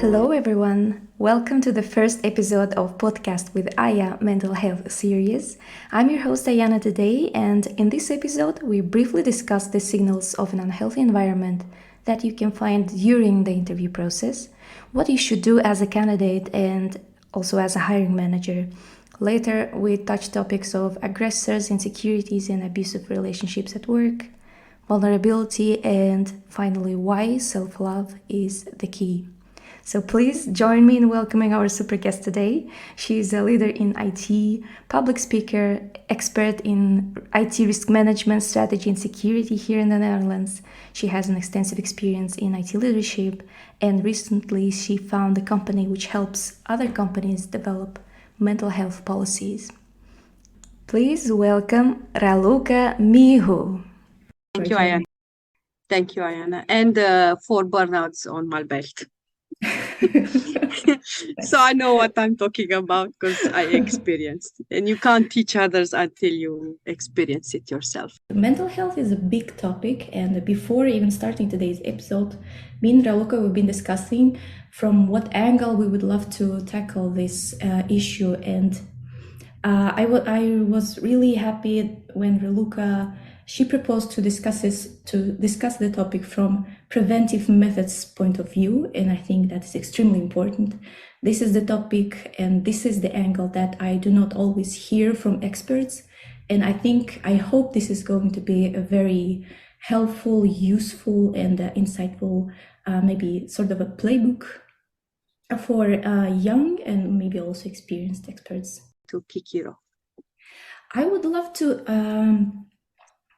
Hello everyone. Welcome to the first episode of Podcast with Aya Mental Health series. I'm your host Ayana today, and in this episode we briefly discuss the signals of an unhealthy environment that you can find during the interview process, what you should do as a candidate and also as a hiring manager. Later we touch topics of aggressors, insecurities and abusive relationships at work, vulnerability, and finally why self-love is the key. So please join me in welcoming our super guest today. She is a leader in IT, public speaker, expert in IT risk management, strategy and security here in the Netherlands. She has an extensive experience in IT leadership, and recently she found a company which helps other companies develop mental health policies. Please welcome Raluca Mihu. Thank you, Ayana. Thank you, Ayana. And 4 burnouts on my belt. So I know what I'm talking about because I experienced it. And you can't teach others until you experience it yourself. Mental health is a big topic, and before even starting today's episode, me and Raluca we've been discussing from what angle we would love to tackle this issue. And I was really happy when Raluca she proposed to discuss the topic from preventive methods point of view, and I think that is extremely important. This is the topic and this is the angle that I do not always hear from experts, and I hope this is going to be a very helpful, useful and insightful, maybe sort of a playbook for young and maybe also experienced experts. To kick it off, I would love to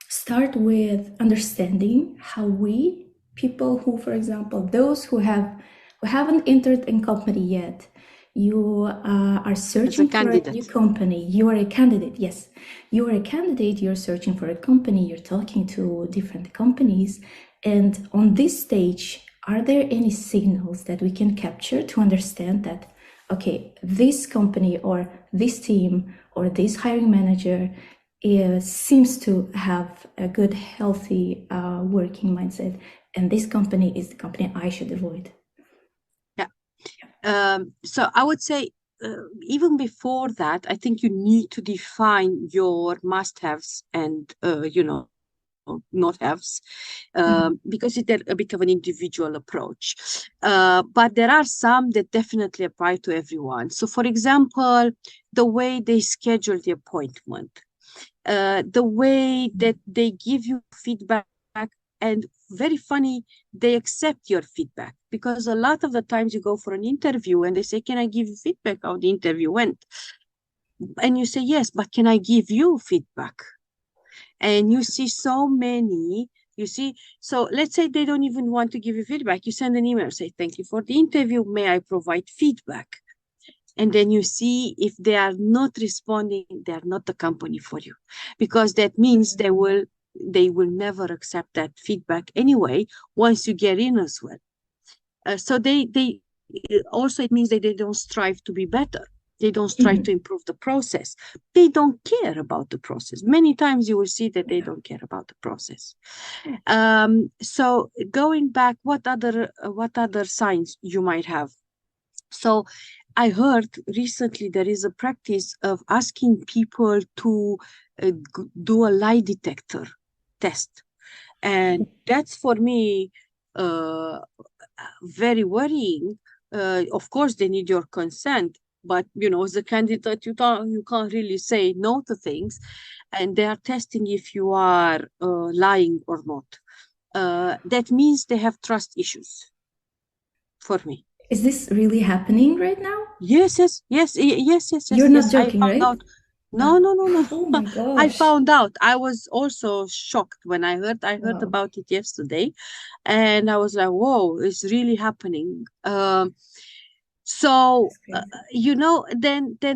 start with understanding how we, people who, for example, those who haven't entered a company yet, you are searching for a new company. You are a candidate, yes. You are a candidate, you're searching for a company, you're talking to different companies. And on this stage, are there any signals that we can capture to understand that, okay, this company or this team or this hiring manager seems to have a good, healthy working mindset, and this company is the company I should avoid? Yeah. So I would say, even before that, I think you need to define your must-haves and, not-haves, because it's a bit of an individual approach. But there are some that definitely apply to everyone. So, for example, the way they schedule the appointment, the way that they give you feedback, and very funny, they accept your feedback, because a lot of the times you go for an interview and they say, can I give you feedback how the interview went? And you say, yes, but can I give you feedback? And you see so many, so let's say they don't even want to give you feedback. You send an email, say, thank you for the interview. May I provide feedback? And then you see if they are not responding, they are not the company for you, because that means they will never accept that feedback anyway once you get in as well. So they also, it means that they don't strive to be better. They don't strive to improve the process. They don't care about the process. Many times you will see that they don't care about the process. So going back, what other signs you might have? So I heard recently there is a practice of asking people to do a lie detector test. And that's for me very worrying. Of course, they need your consent, but as a candidate, you can't really say no to things. And they are testing if you are lying or not. That means they have trust issues for me. Is this really happening right now? Yes. You're not joking, right? No. Oh my gosh. I found out. I was also shocked when I heard about it yesterday, and I was like, whoa, it's really happening. Then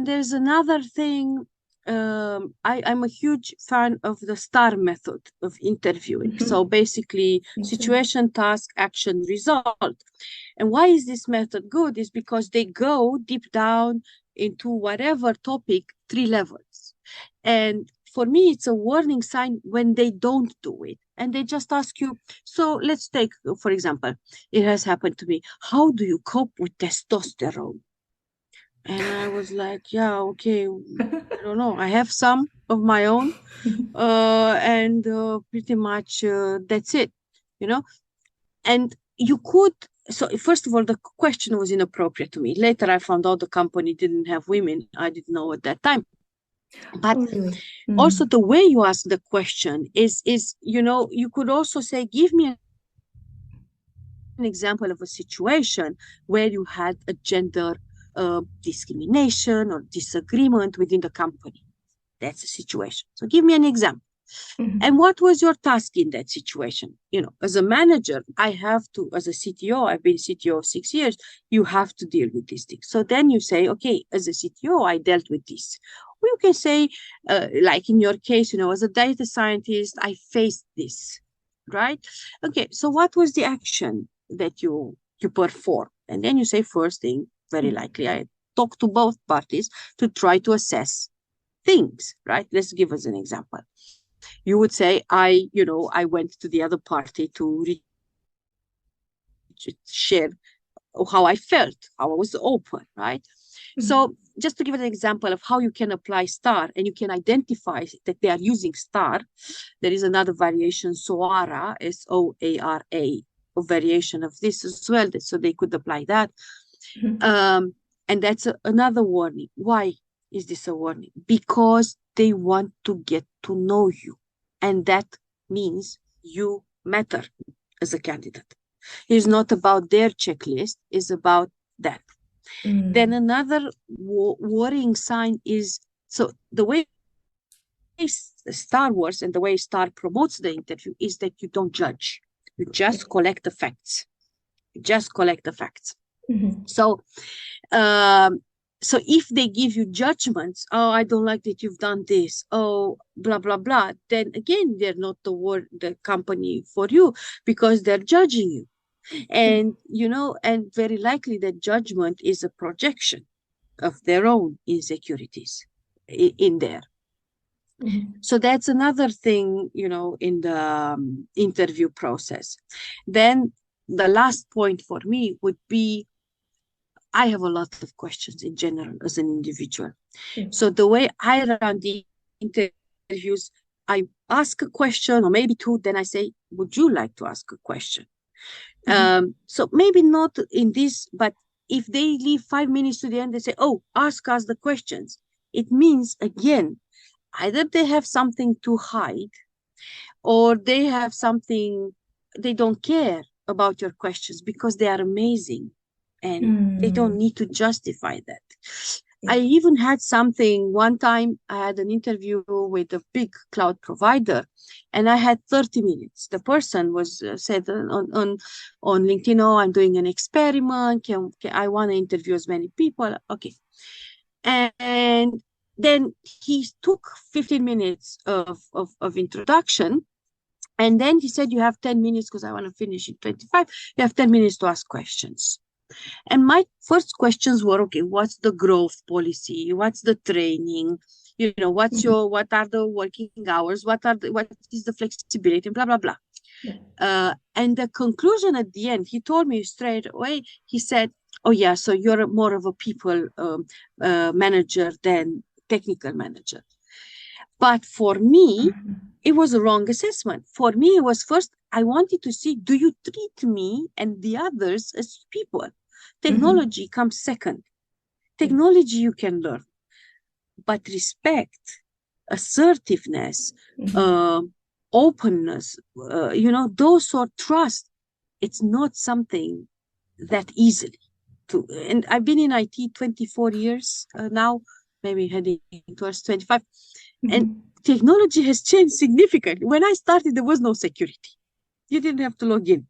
there's another thing. I'm a huge fan of the STAR method of interviewing. So basically, situation, task, action, result. And why is this method good? Is because they go deep down into whatever topic, 3 levels. And for me, it's a warning sign when they don't do it. And they just ask you, so let's take, for example, it has happened to me. How do you cope with testosterone? And I was like, yeah, okay, I don't know. I have some of my own, and pretty much that's it, you know. And you could, so first of all, the question was inappropriate to me. Later, I found out the company didn't have women. I didn't know at that time. But Oh, really? also the way you ask the question is, you could also say, give me an example of a situation where you had a gender discrimination or disagreement within the company. That's a situation. So give me an example. And what was your task in that situation? As a manager, I have to, as a CTO, I've been CTO 6 years, you have to deal with these things. So then you say, okay, as a CTO, I dealt with this. Or you can say, like in your case, as a data scientist, I faced this, right? Okay, so what was the action that you perform? And then you say, first thing, very likely, I talk to both parties to try to assess things, right? Let's give us an example. You would say, I went to the other party to share how I felt, how I was open, right? So just to give an example of how you can apply STAR and you can identify that they are using STAR, there is another variation, SOARA, SOARA, a variation of this as well, so they could apply that. And that's another warning. Why is this a warning? Because they want to get to know you. And that means you matter as a candidate. It's not about their checklist, it's about that. Then another worrying sign is, so the way Star Wars and the way Star promotes the interview is that you don't judge. You just collect the facts. So, so if they give you judgments, oh, I don't like that you've done this, oh, blah, blah, blah, then again, they're not the company for you because they're judging you. And, and very likely that judgment is a projection of their own insecurities in there. So that's another thing, in the interview process. Then the last point for me would be, I have a lot of questions in general as an individual. So the way I run the interviews, I ask a question or maybe two, then I say, would you like to ask a question? So maybe not in this, but if they leave 5 minutes to the end, they say, oh, ask us the questions. It means, again, either they have something to hide or they have something, they don't care about your questions because they are amazing and they don't need to justify that. I even had something one time. I had an interview with a big cloud provider and I had 30 minutes. The person was said on LinkedIn, oh, I'm doing an experiment. I want to interview as many people. Okay. And then he took 15 minutes of introduction. And then he said, you have 10 minutes because I want to finish in 25. You have 10 minutes to ask questions. And my first questions were, okay, what's the growth policy? What's the training? What are the working hours? What is the flexibility? Blah, blah, blah. And the conclusion at the end, he told me straight away, he said, oh yeah, so you're more of a people manager than technical manager. But for me, it was a wrong assessment. For me, it was first, I wanted to see, do you treat me and the others as people? Technology comes second. Technology you can learn. But respect, assertiveness, openness, those sort of trust, it's not something that easily. And I've been in IT 24 years now, maybe heading towards 25. And technology has changed significantly. When I started, there was no security. You didn't have to log in,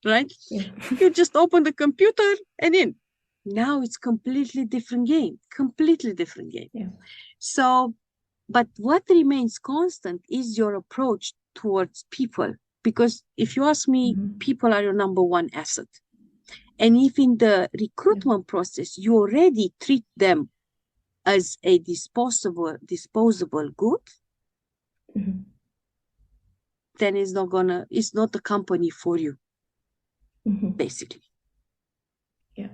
right? You just open the computer and in. Now it's completely different game. So, but what remains constant is your approach towards people. Because if you ask me, people are your number one asset. And if in the recruitment process, you already treat them as a disposable good, then it's not the company for you, basically. Yeah.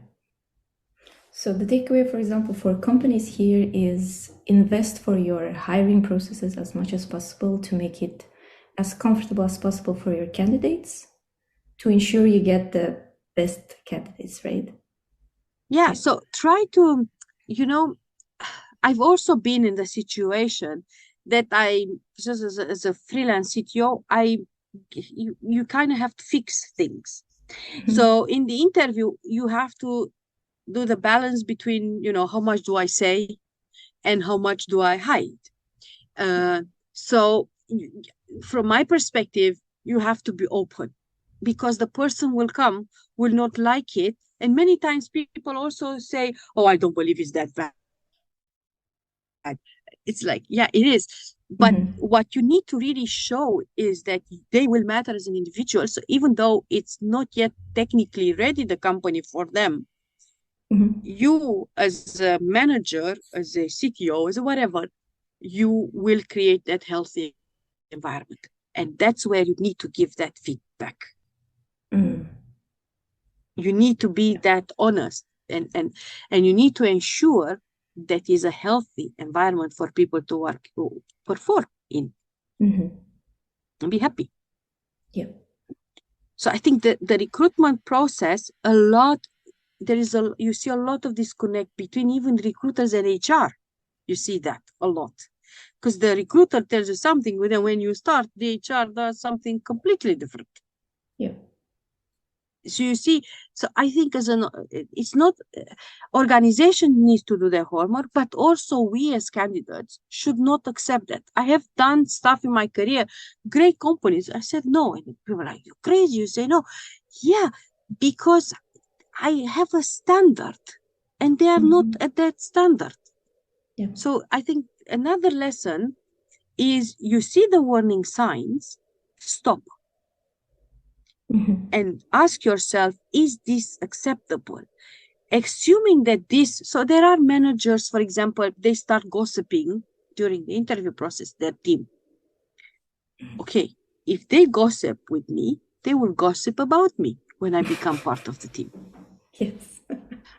So the takeaway, for example, for companies here is invest for your hiring processes as much as possible to make it as comfortable as possible for your candidates to ensure you get the best candidates, right? Yeah. So try to, I've also been in the situation that just as a freelance CTO, you kind of have to fix things. So in the interview, you have to do the balance between, how much do I say and how much do I hide. So from my perspective, you have to be open because the person will not like it. And many times people also say, oh, I don't believe it's that bad. It's like, yeah, it is. But what you need to really show is that they will matter as an individual. So even though it's not yet technically ready, the company for them, you as a manager, as a CTO, as a whatever, you will create that healthy environment. And that's where you need to give that feedback. You need to be that honest and you need to ensure that is a healthy environment for people to work, to perform in and be happy. Yeah. So I think that the recruitment process, you see a lot of disconnect between even recruiters and HR. You see that a lot. Because the recruiter tells you something, but then when you start, the HR does something completely different. Yeah. So you see, so I think it's not organization needs to do their homework, but also we as candidates should not accept that. I have done stuff in my career, great companies. I said no, and people are like, you're crazy. You say no, yeah, because I have a standard, and they are not at that standard. Yeah. So I think another lesson is you see the warning signs, stop. And ask yourself, is this acceptable? Assuming that so there are managers, for example, they start gossiping during the interview process, their team. Okay, if they gossip with me, they will gossip about me when I become part of the team. Yes.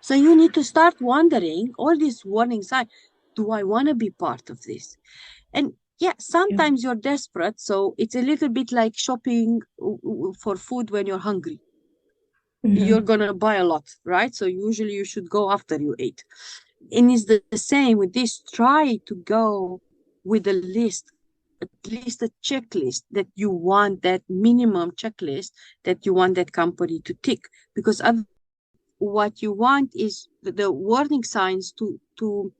So you need to start wondering, all these warning signs, do I want to be part of this? And yeah, sometimes you're desperate. So it's a little bit like shopping for food when you're hungry. You're going to buy a lot, right? So usually you should go after you ate. And it's the same with this. Try to go with a list, at least a checklist that you want, that minimum checklist that you want that company to tick. Because what you want is the warning signs to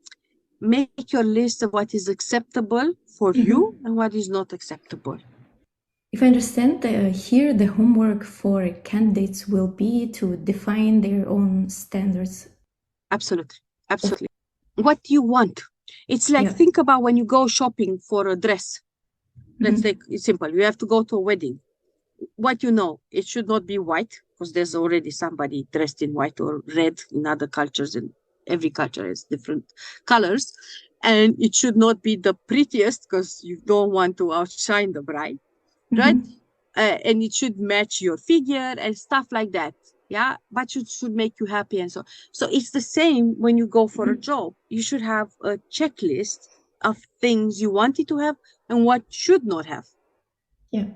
make your list of what is acceptable for you and what is not acceptable. If I understand, here the homework for candidates will be to define their own standards. Absolutely. What do you want? It's like, think about when you go shopping for a dress. Let's take it simple. You have to go to a wedding. What it should not be white because there's already somebody dressed in white or red in other cultures, and every culture has different colors. And it should not be the prettiest because you don't want to outshine the bride, right? And it should match your figure and stuff like that. Yeah, but it should make you happy and so. So it's the same when you go for a job. You should have a checklist of things you wanted to have and what should not have. Yeah.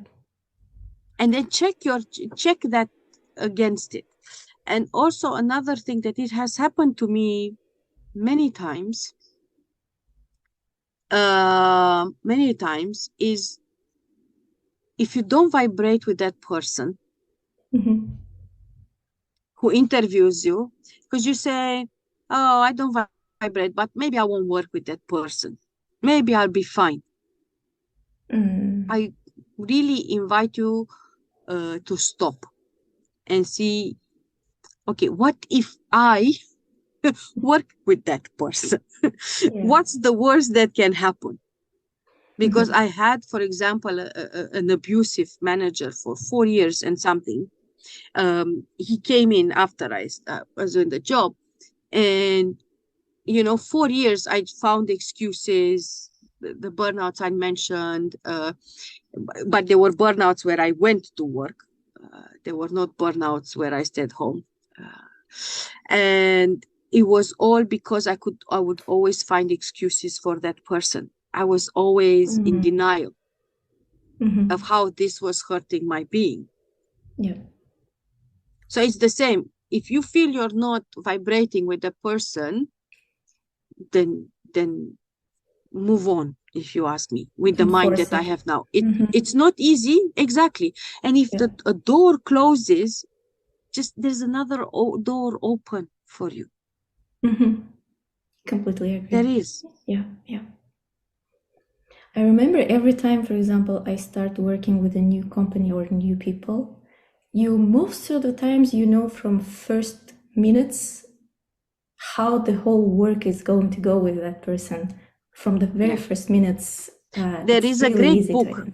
And then check that against it. And also another thing that it has happened to me many times is if you don't vibrate with that person who interviews you, because you say, oh, I don't vibrate, but maybe I won't work with that person. Maybe I'll be fine. I really invite you to stop and see, okay, what if I work with that person? What's the worst that can happen? Because I had, for example, an abusive manager for 4 years and something. He came in after I was in the job, and 4 years I found excuses, the burnouts I mentioned, but there were burnouts where I went to work. There were not burnouts where I stayed home. And it was all because I would always find excuses for that person. I was always in denial of how this was hurting my being. Yeah. So it's the same. If you feel you're not vibrating with the person, then move on, if you ask me, with the mind that I have now. It's not easy, exactly. And if a door closes, just there's another door open for you. Completely agree. There is. Yeah. I remember every time, for example, I start working with a new company or new people, most of the times from first minutes how the whole work is going to go with that person. From the very first minutes, there is a great book.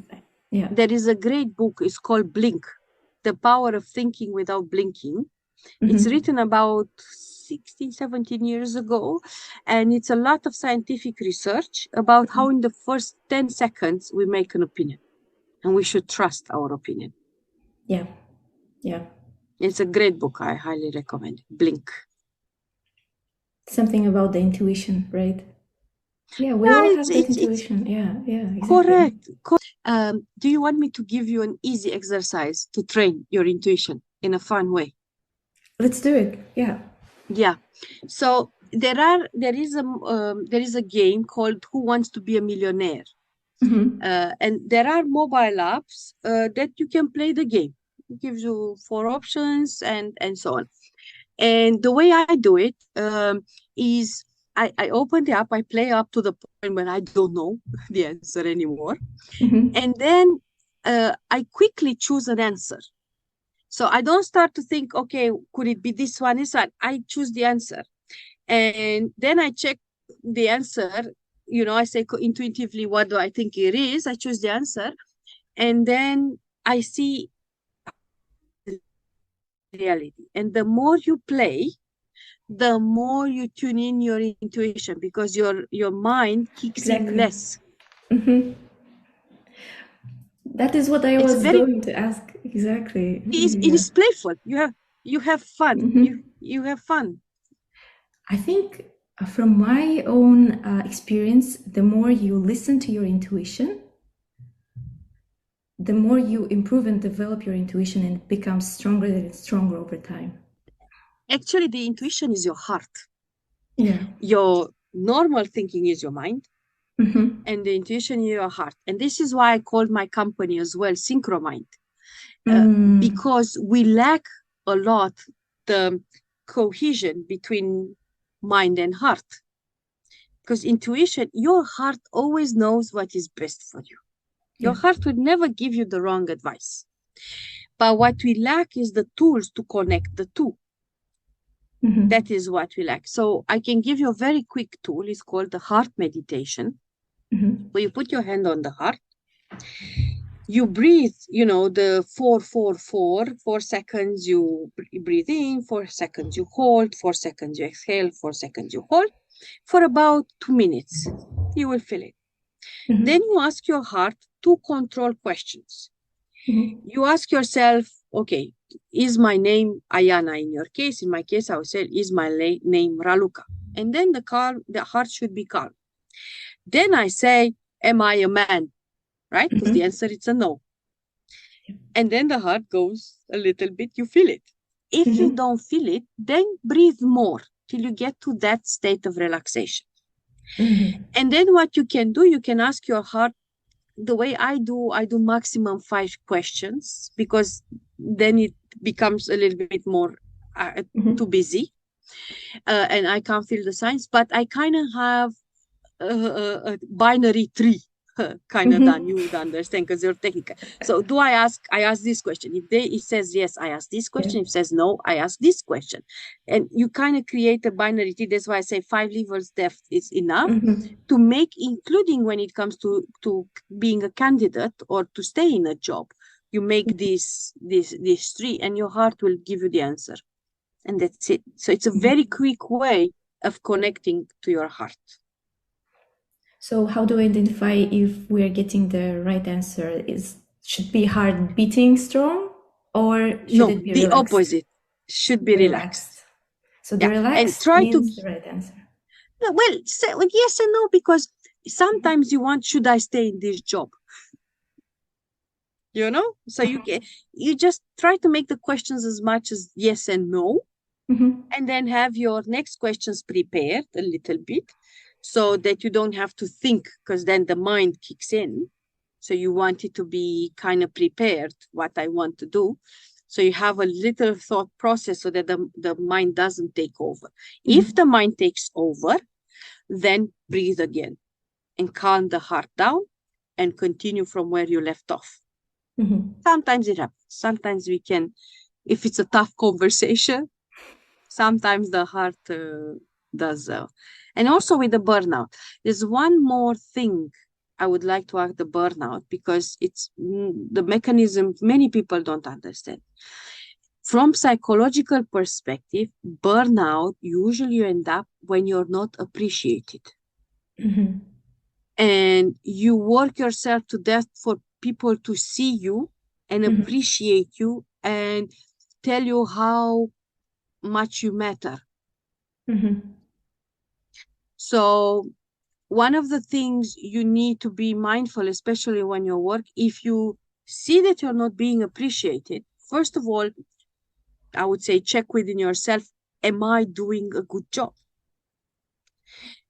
There is a great book. It's called Blink, The Power of Thinking Without Blinking. It's written about 16, 17 years ago, and it's a lot of scientific research about how in the first 10 seconds we make an opinion, and we should trust our opinion. Yeah. It's a great book. I highly recommend it. Blink. Something about the intuition, right? Yeah, we all have that intuition. Yeah, exactly. Correct. Do you want me to give you an easy exercise to train your intuition in a fun way? Let's do it. Yeah. So there is a game called Who Wants to Be a Millionaire? And there are mobile apps that you can play the game. It gives you 4 options and so on. And the way I do it is I open the app, I play up to the point when I don't know the answer anymore. And then I quickly choose an answer. So I don't start to think, okay, could it be this one? I choose the answer. And then I check the answer. I say intuitively, what do I think it is? I choose the answer. And then I see reality. And the more you play, the more you tune in your intuition, because your mind kicks in less. That is what I was going to ask. Exactly. It is playful. You have fun. You have fun. I think from my own experience, the more you listen to your intuition, the more you improve and develop your intuition, and it becomes stronger and stronger over time. Actually, the intuition is your heart. Yeah. Your normal thinking is your mind, and the intuition is your heart. And this is why I called my company as well Synchromind, because we lack a lot the cohesion between mind and heart. Because intuition, your heart always knows what is best for you. Your heart would never give you the wrong advice. But what we lack is the tools to connect the two. That is what we lack. So I can give you a very quick tool. It's called the heart meditation, where you put your hand on the heart. You breathe, the 4-4-4, 4 seconds you breathe in, 4 seconds you hold, 4 seconds you exhale, 4 seconds you hold, for about 2 minutes. You will feel it. Then you ask your heart 2 control questions. You ask yourself, okay, is my name Ayana in your case? In my case, I would say, is my name Raluca? And then the heart should be calm. Then I say, am I a man? Right? Because the answer is a no. And then the heart goes a little bit, you feel it. If you don't feel it, then breathe more till you get to that state of relaxation. And then what you can do, you can ask your heart, the way I do maximum 5 questions, because then it becomes a little bit more too busy. And I can't feel the signs, but I kind of have a binary tree kind of done. You would understand because you're technical. So I ask this question. If it says yes, I ask this question. If it says no, I ask this question. And you kind of create a binary tree. That's why I say 5 levels depth is enough to make, including when it comes to being a candidate or to stay in a job. You make this tree, and your heart will give you the answer. And that's it. So it's a very quick way of connecting to your heart. So how do I identify if we are getting the right answer? Should be heart beating strong, or should No, it be the relaxed? opposite. Should be relaxed. So the Yeah. And relaxed try to, means the right answer. well, say, well, yes and no, because sometimes you want, should I stay in this job? So you just try to make the questions as much as yes and no, and then have your next questions prepared a little bit so that you don't have to think, because then the mind kicks in. So you want it to be kind of prepared, what I want to do. So you have a little thought process so that the mind doesn't take over. If the mind takes over, then breathe again and calm the heart down and continue from where you left off. Sometimes it happens. Sometimes we can, if it's a tough conversation, sometimes the heart does. And also with the burnout, there's one more thing I would like to add the burnout, because it's the mechanism many people don't understand. From psychological perspective, burnout usually you end up when you're not appreciated. And you work yourself to death for people to see you and appreciate you and tell you how much you matter. So one of the things you need to be mindful, especially when you work, if you see that you're not being appreciated, first of all, I would say check within yourself, am I doing a good job?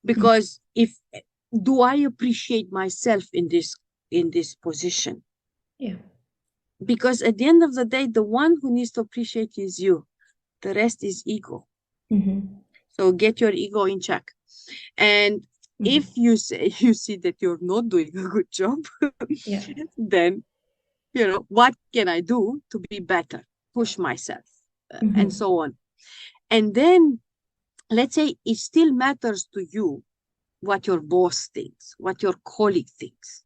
Because do I appreciate myself in this position? Yeah. Because at the end of the day, the one who needs to appreciate is you. The rest is ego. So get your ego in check. And if you see that you're not doing a good job, then, what can I do to be better, push myself, and so on. And then, let's say it still matters to you what your boss thinks, what your colleague thinks.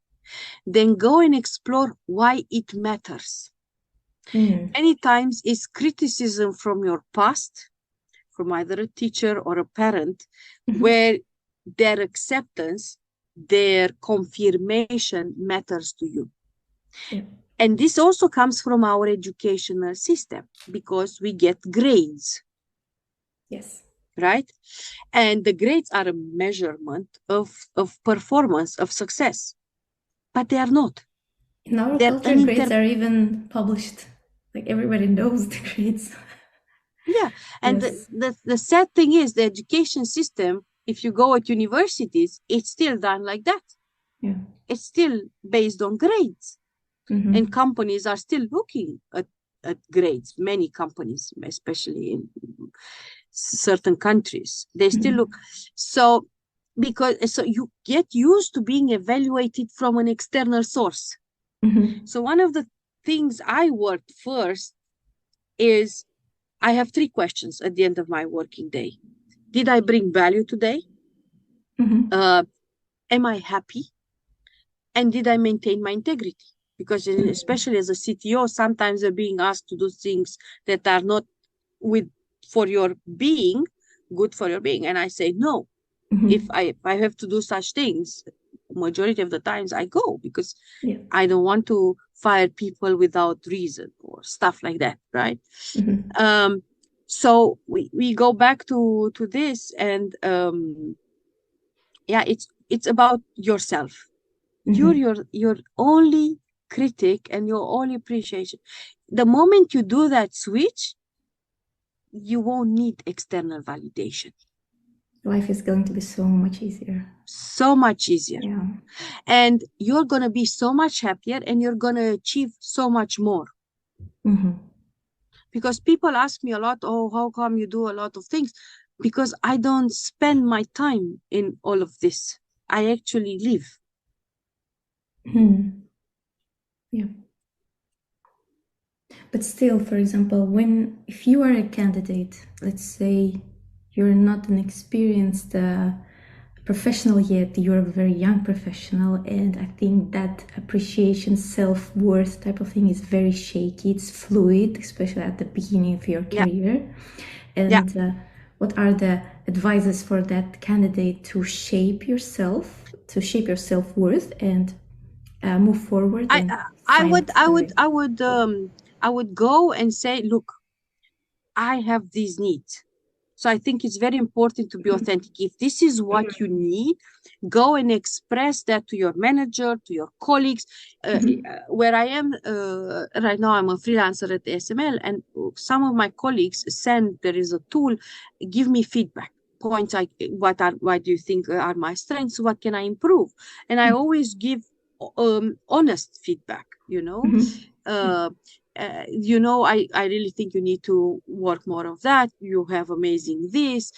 Then go and explore why it matters. Many times it's criticism from your past, from either a teacher or a parent, where their acceptance, their confirmation matters to you. And this also comes from our educational system, because we get grades. Yes. Right? And the grades are a measurement of performance, of success. But they are not. In our culture, grades are even published. Like everybody knows the grades. Yeah. And the sad thing is the education system, if you go at universities, it's still done like that. Yeah. It's still based on grades. And companies are still looking at grades. Many companies, especially in certain countries, they still look. So you get used to being evaluated from an external source. So one of the things I worked first is I have 3 questions at the end of my working day. Did I bring value today? Am I happy? And did I maintain my integrity? Because especially as a CTO, sometimes you're being asked to do things that are not for your being, good for your being. And I say, no, if I have to do such things, majority of the times I go, because I don't want to fire people without reason or stuff like that, right? So we go back to this, and it's about yourself. You're your only critic and your only appreciation. The moment you do that switch, you won't need external validation. Life is going to be so much easier. So much easier. Yeah. And you're going to be so much happier, and you're going to achieve so much more. Because people ask me a lot, oh, how come you do a lot of things? Because I don't spend my time in all of this. I actually live. Yeah. But still, for example, if you are a candidate, let's say you're not an experienced professional yet, you're a very young professional, and I think that appreciation, self-worth type of thing is very shaky. It's fluid, especially at the beginning of your career. And what are the advices for that candidate to shape yourself to shape your self-worth and move forward and I find would I the would right. I would go and say, look, I have these needs. So I think it's very important to be authentic. If this is what you need, go and express that to your manager, to your colleagues. Where I am right now, I'm a freelancer at SML, and some of my colleagues send, there is a tool, give me feedback. Points like, what do you think are my strengths? What can I improve? And I always give honest feedback, Yeah. I really think you need to work more of that. You have amazing this,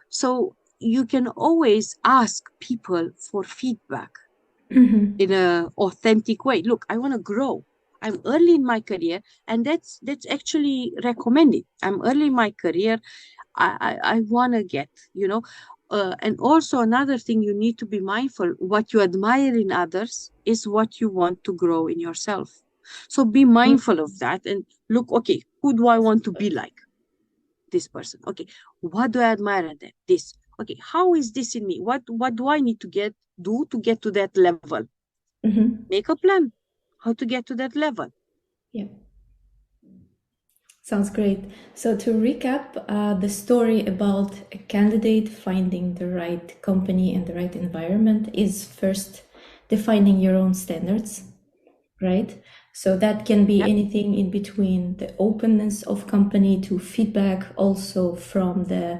so you can always ask people for feedback in an authentic way. Look, I want to grow. I'm early in my career, and that's actually recommended. I'm early in my career. I want to get, and also another thing you need to be mindful, what you admire in others is what you want to grow in yourself. So be mindful of that and look, okay, who do I want to be like? This person. Okay, what do I admire in them? This. Okay, how is this in me? What do I need to do to get to that level? Make a plan how to get to that level. Yeah. Sounds great. So to recap, the story about a candidate finding the right company and the right environment is first defining your own standards, right? So that can be Yep. anything in between the openness of company to feedback also from the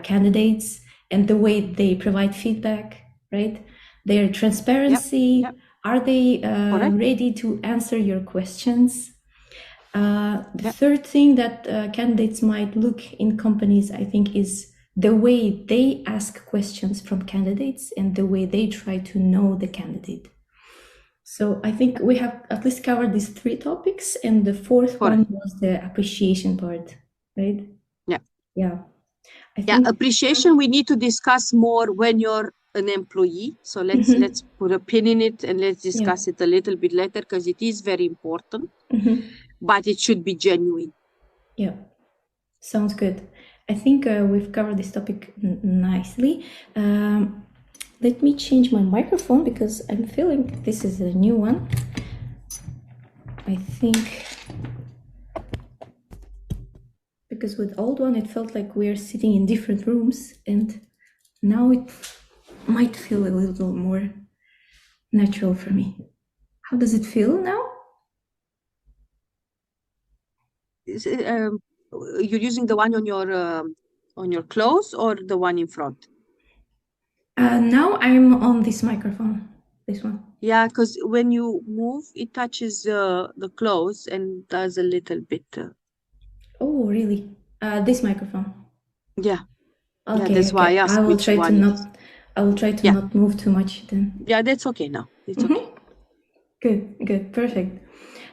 candidates and the way they provide feedback, right? Their transparency, Yep. are they Correct. ready to answer your questions? The Yep. third thing that candidates might look in companies, I think, is the way they ask questions from candidates and the way they try to know the candidate. So I think we have at least covered these three topics, and the fourth one was the appreciation part, right? Yeah. Yeah. I think Appreciation we need to discuss more when you're an employee. So let's put a pin in it and let's discuss it a little bit later because it is very important, but it should be genuine. Yeah, sounds good. I think we've covered this topic nicely. Let me change my microphone because I'm feeling this is a new one. I think because with old one it felt like we're sitting in different rooms, and now it might feel a little more natural for me. How does it feel now? You're using the one on your clothes or the one in front? Now I'm on this microphone, this one. Yeah, because when you move, it touches the clothes and does a little bit. Oh, really? This microphone. Yeah. Yeah, Okay, that's why I okay. I asked will which try to one it is. not. I will try to Yeah. not move too much then. Yeah, that's okay now. It's okay. Good, good, perfect.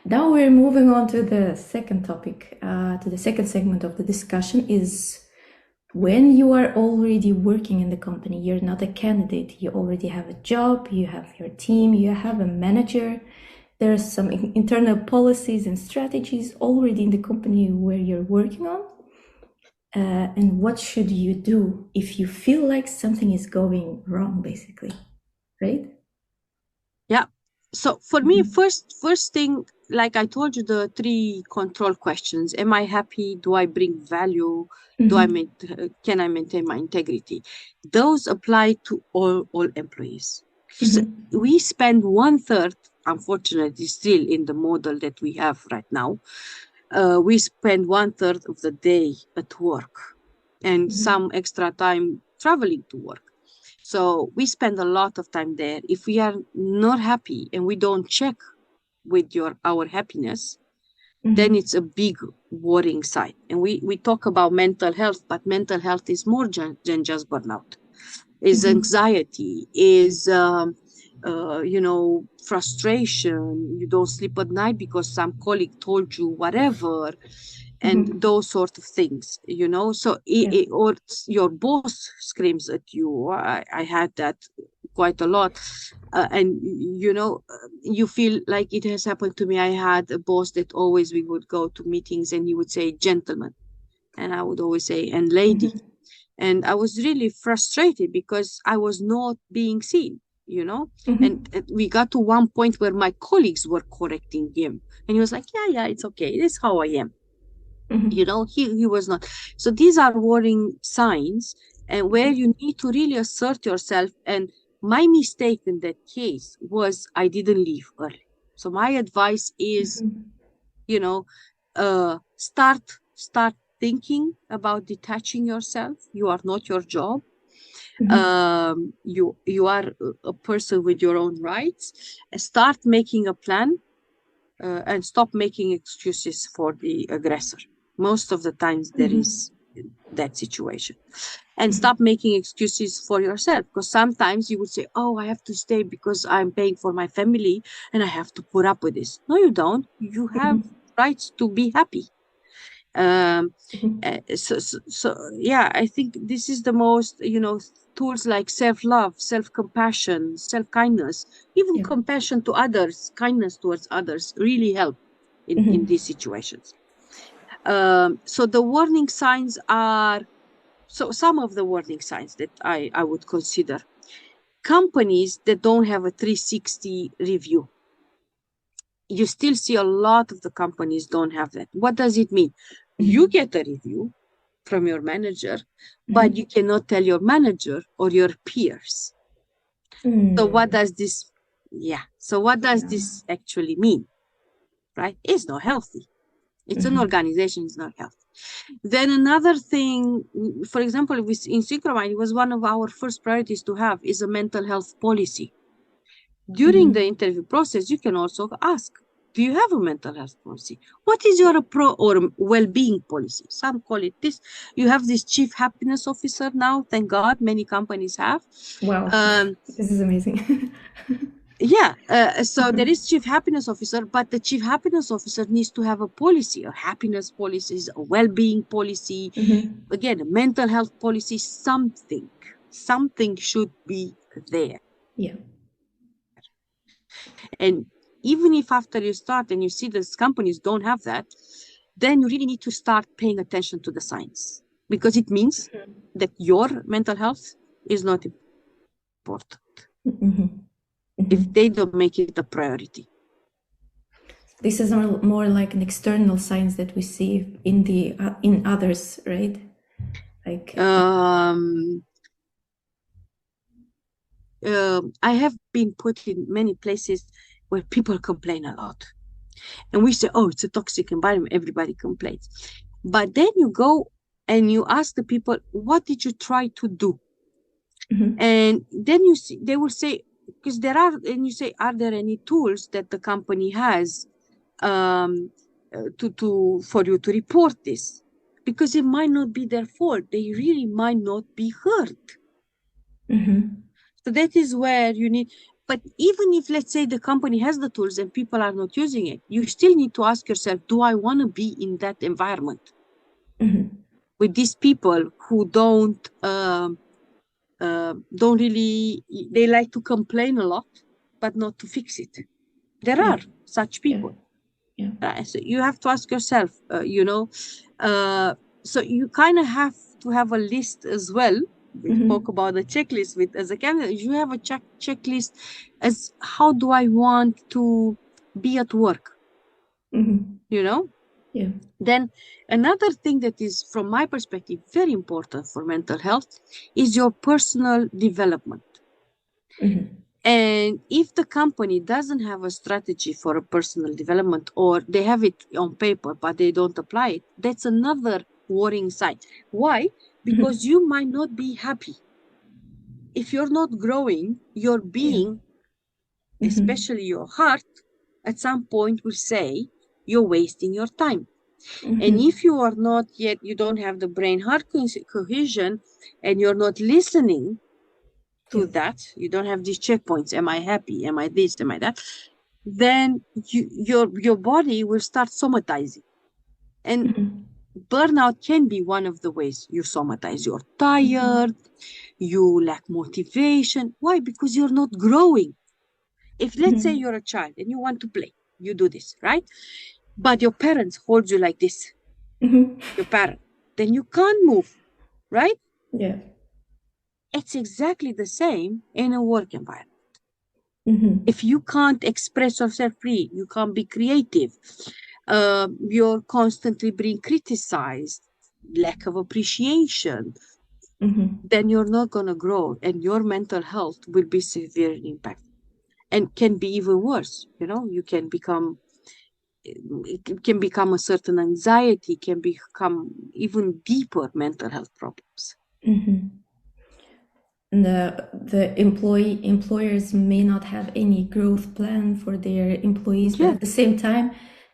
Now we're moving on to the second topic, to the second segment of the discussion is when you are already working in the company, you're not a candidate, you already have a job, you have your team, you have a manager, there's some internal policies and strategies already in the company where you're working on. And what should you do if you feel like something is going wrong, basically, right? Yeah. So for me, first thing, like I told you, the three control questions: Am I happy? Do I bring value? Can I maintain my integrity? Those apply to all employees. So we spend 1/3, unfortunately, still in the model that we have right now. We spend 1/3 of the day at work and some extra time traveling to work. So we spend a lot of time there. If we are not happy and we don't check with our happiness, then it's a big worrying sign. And we talk about mental health, but mental health is more than just burnout. Is anxiety, is frustration. You don't sleep at night because some colleague told you whatever, and those sort of things. So or your boss screams at you. I had that quite a lot, and you feel like it has happened to me. I had a boss that always we would go to meetings and he would say gentlemen, and I would always say and lady. And I was really frustrated because I was not being seen, you know. Mm-hmm. And we got to one point where my colleagues were correcting him, and he was like, yeah, it's okay, this is how I am. Mm-hmm. You know, he was not. So these are warning signs, and where you need to really assert yourself. And my mistake in that case was I didn't leave early. So my advice is, Mm-hmm. you know, start thinking about detaching yourself. You are not your job. You are a person with your own rights. Start making a plan, and stop making excuses for the aggressor. Most of the times there is that situation. And stop making excuses for yourself, because sometimes you would say, oh, I have to stay because I'm paying for my family and I have to put up with this. No, you don't. You have rights to be happy. Yeah, I think this is the most, tools like self-love, self-compassion, self-kindness, even Yeah. compassion to others, kindness towards others really help in these situations. So the warning signs are, so some of the warning signs that I would consider: companies that don't have a 360 review. You still see a lot of the companies don't have that. What does it mean? You get a review from your manager, but you cannot tell your manager or your peers. So what does this, so what does this actually mean? Right? It's not healthy. It's an organization, it's not healthy. Then another thing, for example, in Synchromind, it was one of our first priorities to have is a mental health policy. During the interview process, you can also ask, do you have a mental health policy? What is your or well-being policy? Some call it this. You have this chief happiness officer now. Thank God, many companies have. Wow. This is amazing. So there is chief happiness officer, but the chief happiness officer needs to have a policy, a happiness policy, a well-being policy, again, a mental health policy, something should be there. Yeah. And even if after you start and you see these companies don't have that, then you really need to start paying attention to the signs, because it means that your mental health is not important if they don't make it a priority. This is more like an external signs that we see in the in others, right? Like I have been put in many places where people complain a lot, and we say, oh, it's a toxic environment, everybody complains. But then you go and you ask the people, what did you try to do? And then you see, they will say, because there are, and you say, are there any tools that the company has for you to report this? Because it might not be their fault. They really might not be heard. So that is where you need, but even if, let's say, the company has the tools and people are not using it, you still need to ask yourself, do I want to be in that environment with these people who don't really, they like to complain a lot, but not to fix it. There are such people. So you have to ask yourself, so you kind of have to have a list as well. We spoke about the checklist as a candidate. You have a checklist as how do I want to be at work, Then another thing that is, from my perspective, very important for mental health is your personal development. And if the company doesn't have a strategy for a personal development, or they have it on paper, but they don't apply it, that's another worrying sign. Why? Because you might not be happy. If you're not growing, your being, especially your heart, at some point will say, you're wasting your time. And if you are not yet, you don't have the brain-heart cohesion, and you're not listening to that, you don't have these checkpoints, am I happy, am I this, am I that, then your body will start somatizing. And burnout can be one of the ways you somatize. You're tired, you lack motivation. Why? Because you're not growing. If, let's say, you're a child and you want to play, you do this, right? But your parents hold you like this, your parent, then you can't move, right? Yeah. It's exactly the same in a work environment. Mm-hmm. If you can't express yourself free, you can't be creative, you're constantly being criticized, lack of appreciation, Mm-hmm. then you're not going to grow, and your mental health will be severely impacted and can be even worse. You can become, it can become a certain anxiety, can become even deeper mental health problems. Mm-hmm. The employers may not have any growth plan for their employees, but Yeah, at the same time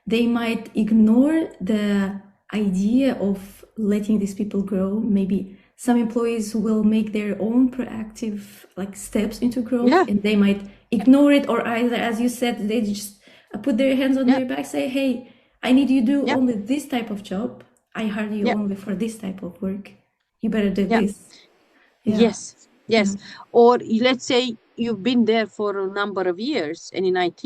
they might ignore the idea of letting these people grow. Maybe some employees will make their own proactive like steps into growth, yeah, and they might ignore it, or either, as you said, they just put their hands on yeah, their back, say, hey, I need you to do yeah, only this type of job, I hired you yeah, only for this type of work, you better do yeah. this. Yeah. Yes, Yeah. yes. Or let's say you've been there for a number of years, and in IT,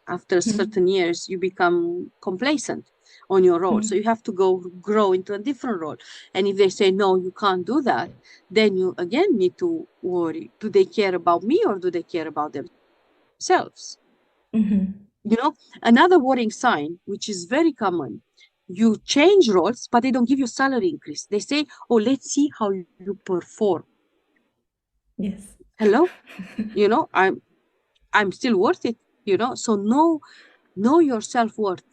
after certain years, you become complacent on your role. So you have to go grow into a different role. And if they say, no, you can't do that, then you again need to worry. Do they care about me, or do they care about themselves? Mm-hmm. Another worrying sign, which is very common, you change roles, but they don't give you salary increase. They say, oh, let's see how you perform. Yes. Hello? I'm still worth it. So know your self-worth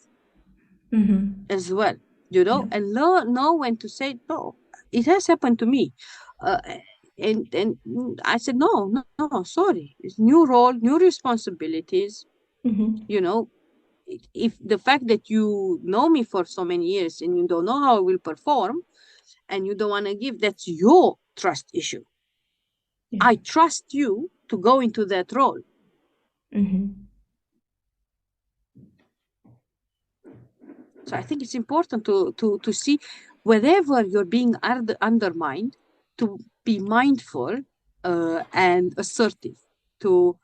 Mm-hmm. as well. Yeah. And know when to say no. It has happened to me. uh, and I said, no, no, no, sorry, it's new role, new responsibilities. Mm-hmm. you know if the fact that you know me for so many years and you don't know how I will perform, and you don't want to give, that's your trust issue. Yeah. I trust you to go into that role. Mm-hmm. So I think it's important to see wherever you're being undermined, to be mindful and assertive. To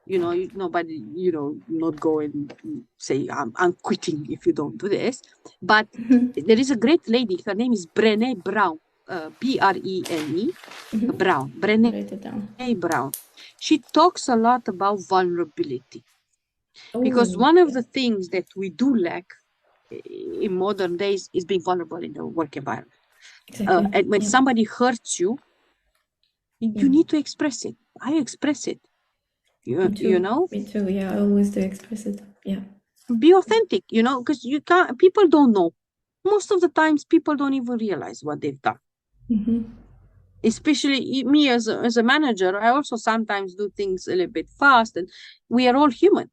nobody, not go and say, I'm quitting if you don't do this. But Mm-hmm. there is a great lady. Her name is Brene Brown, Brene Mm-hmm. Brown. Brene Write it down. Brown. She talks a lot about vulnerability, because Oh, one of yeah. the things that we do lack in modern days is being vulnerable in the work environment. Exactly. And when Yeah. somebody hurts you, Yeah. you need to express it. I express it. Me You too. know, Me too. Yeah. I always do express it. Yeah. be authentic. Because you can't. People don't know. Most of the times, people don't even realize what they've done. Mm-hmm. Especially me as a manager, I also sometimes do things a little bit fast, and we are all human.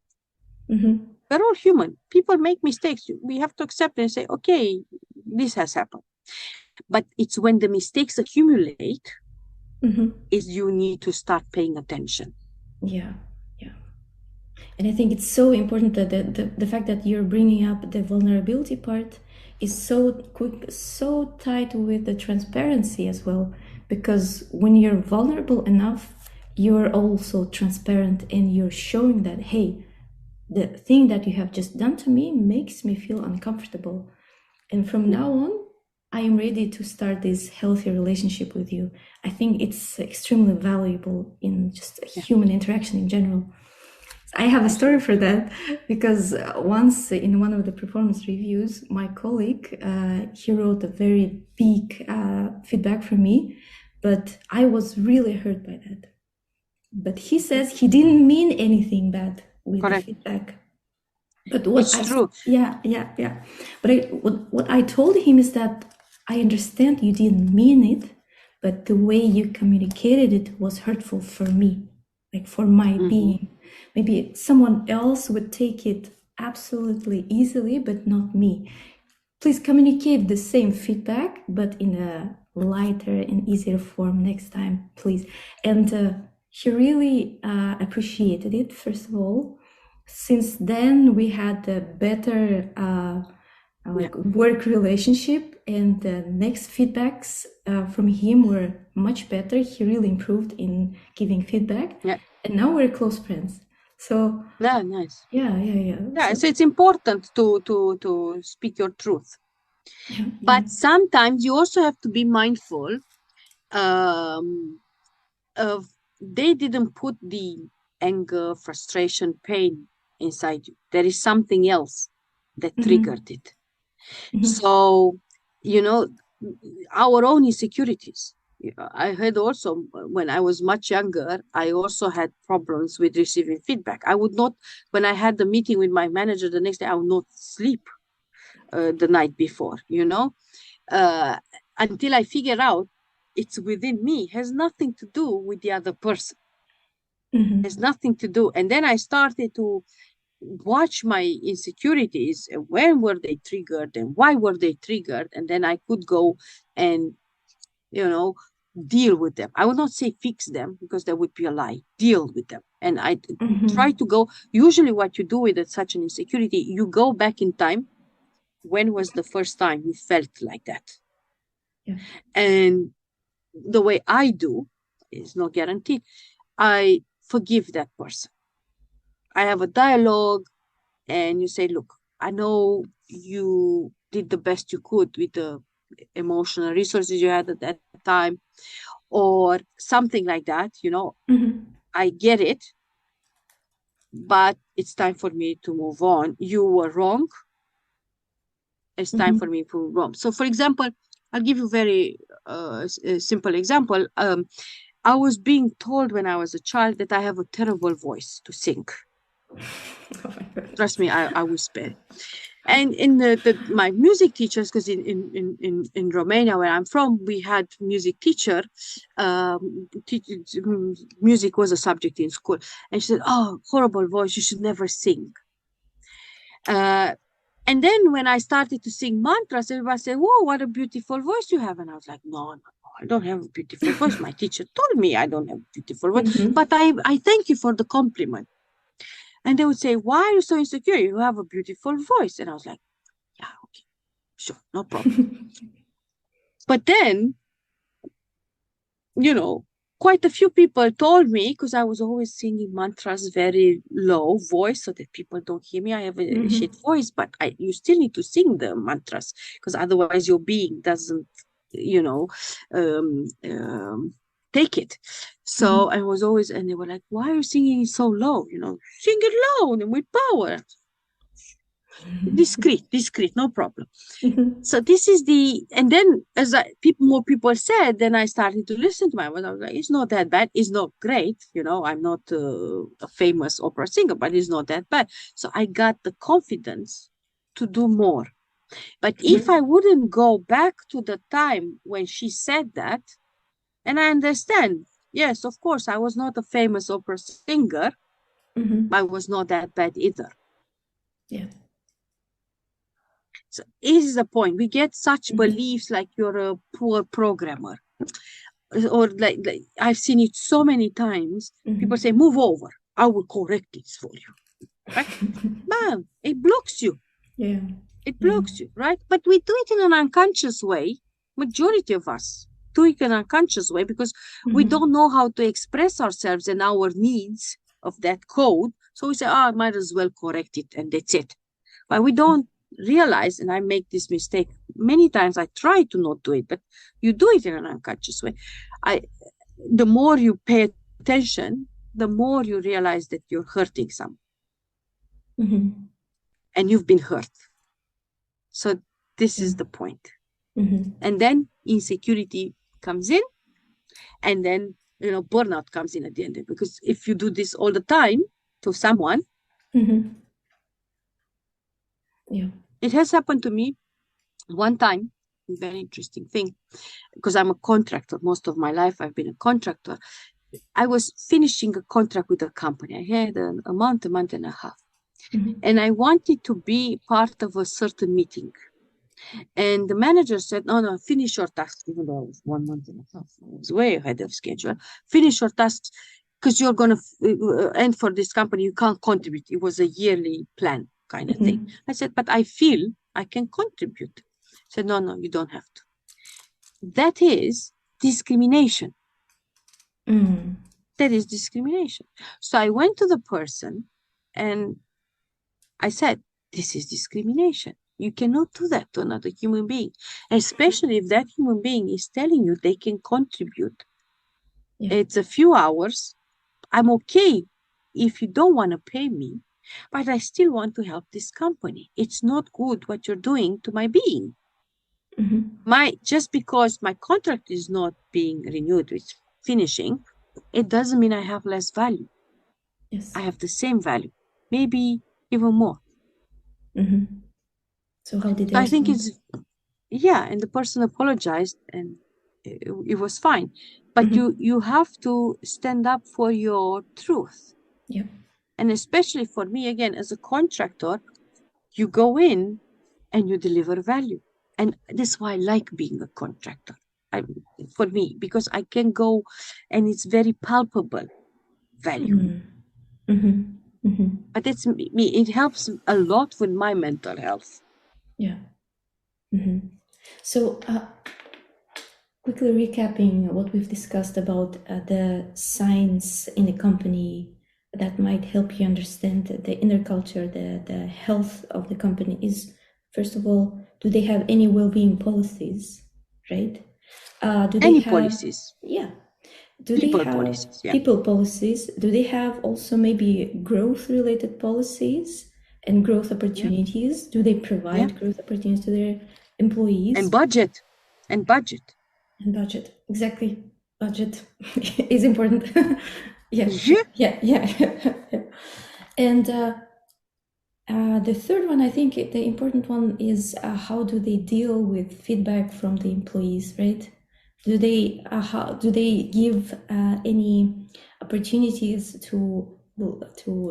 Mm-hmm. We're all human. People make mistakes. We have to accept and say, okay, this has happened. But it's when the mistakes accumulate Mm-hmm. is you need to start paying attention. Yeah. Yeah. And I think it's so important that the fact that you're bringing up the vulnerability part is so quick, so tied with the transparency as well. Because when you're vulnerable enough, you're also transparent and you're showing that, hey, the thing that you have just done to me makes me feel uncomfortable. And from now on, I am ready to start this healthy relationship with you. I think it's extremely valuable in just human interaction in general. I have a story for that because once in one of the performance reviews, my colleague he wrote a very big feedback for me, but I was really hurt by that. But he says he didn't mean anything bad with the Correct. feedback. But what It's I true. yeah. But what I told him is that I understand you didn't mean it, but the way you communicated it was hurtful for me, like for my being. Maybe someone else would take it absolutely easily, but not me. Please communicate the same feedback, but in a lighter and easier form next time, please. And he really appreciated it, first of all. Since then, we had a better Yeah. like work relationship, and the next feedbacks from him were much better. He really improved in giving feedback, Yeah. and now we're close friends. So Yeah. Nice. yeah. Yeah. So So it's important to speak your truth. yeah. But sometimes you also have to be mindful um, they didn't put the anger, frustration, pain inside you. There is something else that triggered it. So, you know, our own insecurities. I had also, when I was much younger, I also had problems with receiving feedback. I would not, when I had the meeting with my manager the next day, I would not sleep the night before, uh, until I figure out it's within me, has nothing to do with the other person, has nothing to do. And then I started to watch my insecurities, when were they triggered and why were they triggered, and then I could go and deal with them. I would not say fix them, because that would be a lie. Deal with them. And I try to go, usually what you do with such an insecurity, you go back in time. When was the first time you felt like that? Yeah. And the way I do is not guaranteed. I forgive that person. I have a dialogue, and you say, look, I know you did the best you could with the emotional resources you had at that time, or something like that. I get it, but it's time for me to move on. You were wrong. It's time for me to move on. So, for example, I'll give you a very simple example. I was being told when I was a child that I have a terrible voice to sing. Oh my God. Trust me, I whisper. And in my music teachers, because in Romania, where I'm from, we had music teacher. Music was a subject in school, and she said, "Oh, horrible voice! You should never sing." And then when I started to sing mantras, everybody said, "Whoa, what a beautiful voice you have!" And I was like, "No, no, no, I don't have a beautiful voice. My teacher told me I don't have a beautiful voice, but I thank you for the compliment." And they would say, "Why are you so insecure? You have a beautiful voice." And I was like, "Yeah, okay, sure, no problem." But then, quite a few people told me, because I was always singing mantras very low voice so that people don't hear me. I have a shit voice, but you still need to sing the mantras, because otherwise your being doesn't, um, um, take it. So I was always, and they were like, "Why are you singing so low? Sing it low and with power." Discreet, no problem. So this is and then as more people said, then I started to listen to my voice. I was like, it's not that bad. It's not great. I'm not a famous opera singer, but it's not that bad. So I got the confidence to do more. But if I wouldn't go back to the time when she said that, and I understand, yes, of course, I was not a famous opera singer. I was not that bad either. Yeah. So is the point. We get such beliefs like you're a poor programmer. Or like I've seen it so many times. People say, "Move over. I will correct this for you." Right? Bam! It blocks you. Yeah. It blocks you, right? But we do it in an unconscious way. Majority of us do it in an unconscious way because we don't know how to express ourselves and our needs of that code. So we say, "I might as well correct it, and that's it." But we don't realize, and I make this mistake many times. I try to not do it, but you do it in an unconscious way. The more you pay attention, the more you realize that you're hurting someone, and you've been hurt. So this is the point. And then insecurity comes in, and then burnout comes in at the end, because if you do this all the time to someone, Yeah. it has happened to me one time. Very interesting thing, because I'm a contractor. Most of my life I've been a contractor. I was finishing a contract with a company. I had a month and a half. And I wanted to be part of a certain meeting. And the manager said, "No, finish your tasks," even though I was 1 month and a half. I was way ahead of schedule. "Finish your tasks, because you're going to end for this company. You can't contribute." It was a yearly plan kind of thing. I said, "But I feel I can contribute." I said, No, you don't have to." That is discrimination. That is discrimination. So I went to the person and I said, "This is discrimination. You cannot do that to another human being, especially if that human being is telling you they can contribute. Yeah. It's a few hours. I'm okay if you don't want to pay me, but I still want to help this company. It's not good what you're doing to my being. Just because my contract is not being renewed, it's finishing, it doesn't mean I have less value. Yes. I have the same value, maybe even more. So how did they I think respond? and the person apologized, and it was fine. But you have to stand up for your truth. Yeah. And especially for me, again, as a contractor, you go in and you deliver value. And this is why I like being a contractor. For me, because I can go and it's very palpable value. But it's me, it helps a lot with my mental health. Yeah. So, quickly recapping what we've discussed about the signs in a company that might help you understand the inner culture, the health of the company is, first of all, do they have any well-being policies, right? Do they Any have, policies, yeah. Do they people have policies, yeah. people policies? Do they have also maybe growth-related policies and growth opportunities? Do they provide growth opportunities to their employees? And budget. And budget. And budget. Exactly. Budget is important. Yeah. And the third one, I think the important one is how do they deal with feedback from the employees, right? Do they give any opportunities to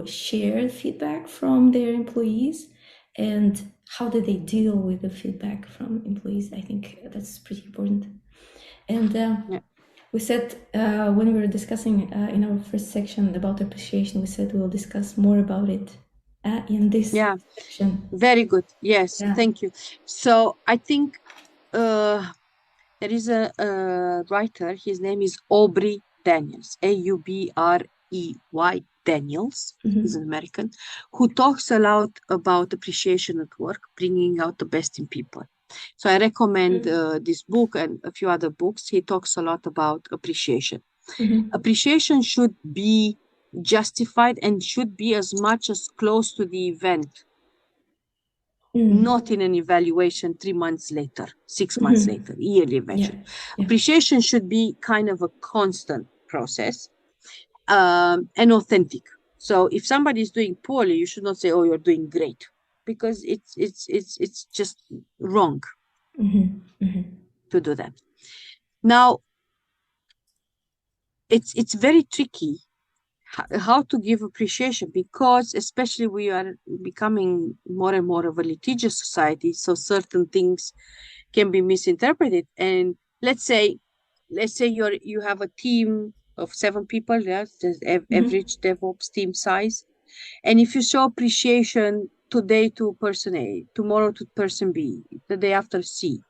share feedback from their employees, and how do they deal with the feedback from employees? I think that's pretty important. And we said when we were discussing in our first section about appreciation, we said we'll discuss more about it in this section. Very good. Yes, thank you. So I think there is a writer, his name is Aubrey Daniels, Aubrey Daniels, he's an American, who talks a lot about appreciation at work, bringing out the best in people. So I recommend this book and a few other books. He talks a lot about appreciation. Appreciation should be justified and should be as much as close to the event, not in an evaluation 3 months later, 6 months later, yearly evaluation. Appreciation should be kind of a constant process and authentic. So if somebody is doing poorly, you should not say, "Oh, you're doing great," because it's just wrong to do that. Now, it's very tricky how to give appreciation, because especially we are becoming more and more of a litigious society, so certain things can be misinterpreted. And let's say you have a team of 7 people, the average DevOps team size, and if you show appreciation today to person A, tomorrow to person B, the day after C,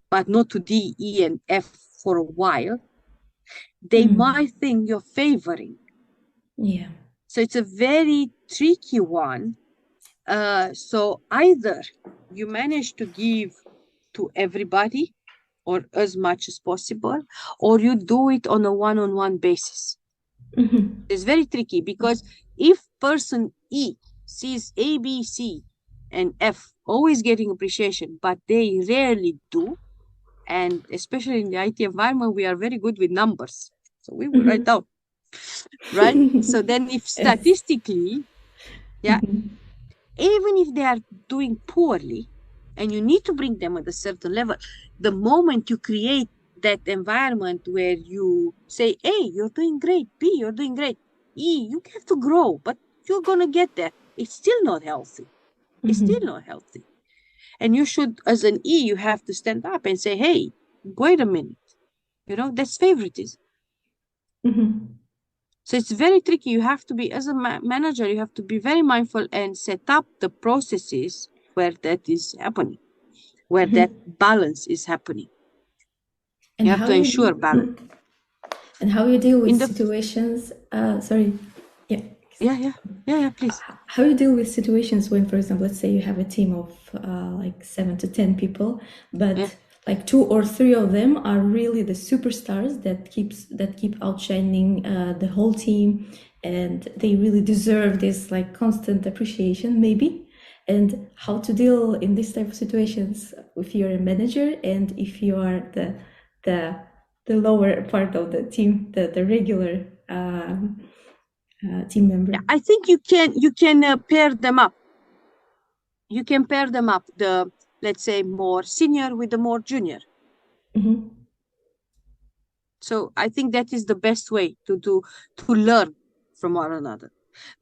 but not to D, E, and F for a while, they might think you're favoring. Yeah. So it's a very tricky one. So either you manage to give to everybody or as much as possible, or you do it on a one-on-one basis. It's very tricky, because if person E sees A, B, C, and F always getting appreciation, but they rarely do, and especially in the IT environment, we are very good with numbers. So we will write down, right? So then if statistically, even if they are doing poorly and you need to bring them at a certain level, the moment you create that environment where you say, A, you're doing great, B, you're doing great, E, you have to grow, but you're going to get there, it's still not healthy. It's still not healthy. And you should, as an E, you have to stand up and say, hey, wait a minute, that's favoritism. So it's very tricky. You have to be, as a manager, you have to be very mindful and set up the processes where that is happening, where that balance is happening. And you have to ensure balance. And how you deal with situations. Sorry. Yeah. Yeah, please. How you deal with situations when, for example, let's say you have a team of like 7 to 10 people, but Yeah. like 2 or 3 of them are really the superstars that keep outshining the whole team, and they really deserve this like constant appreciation, maybe. And how to deal in this type of situations if you're a manager and if you are the the lower part of the team, the regular team member. Yeah, I think you can pair them up. You can pair them up, the, let's say, more senior with the more junior. Mm-hmm. So I think that is the best way to learn from one another.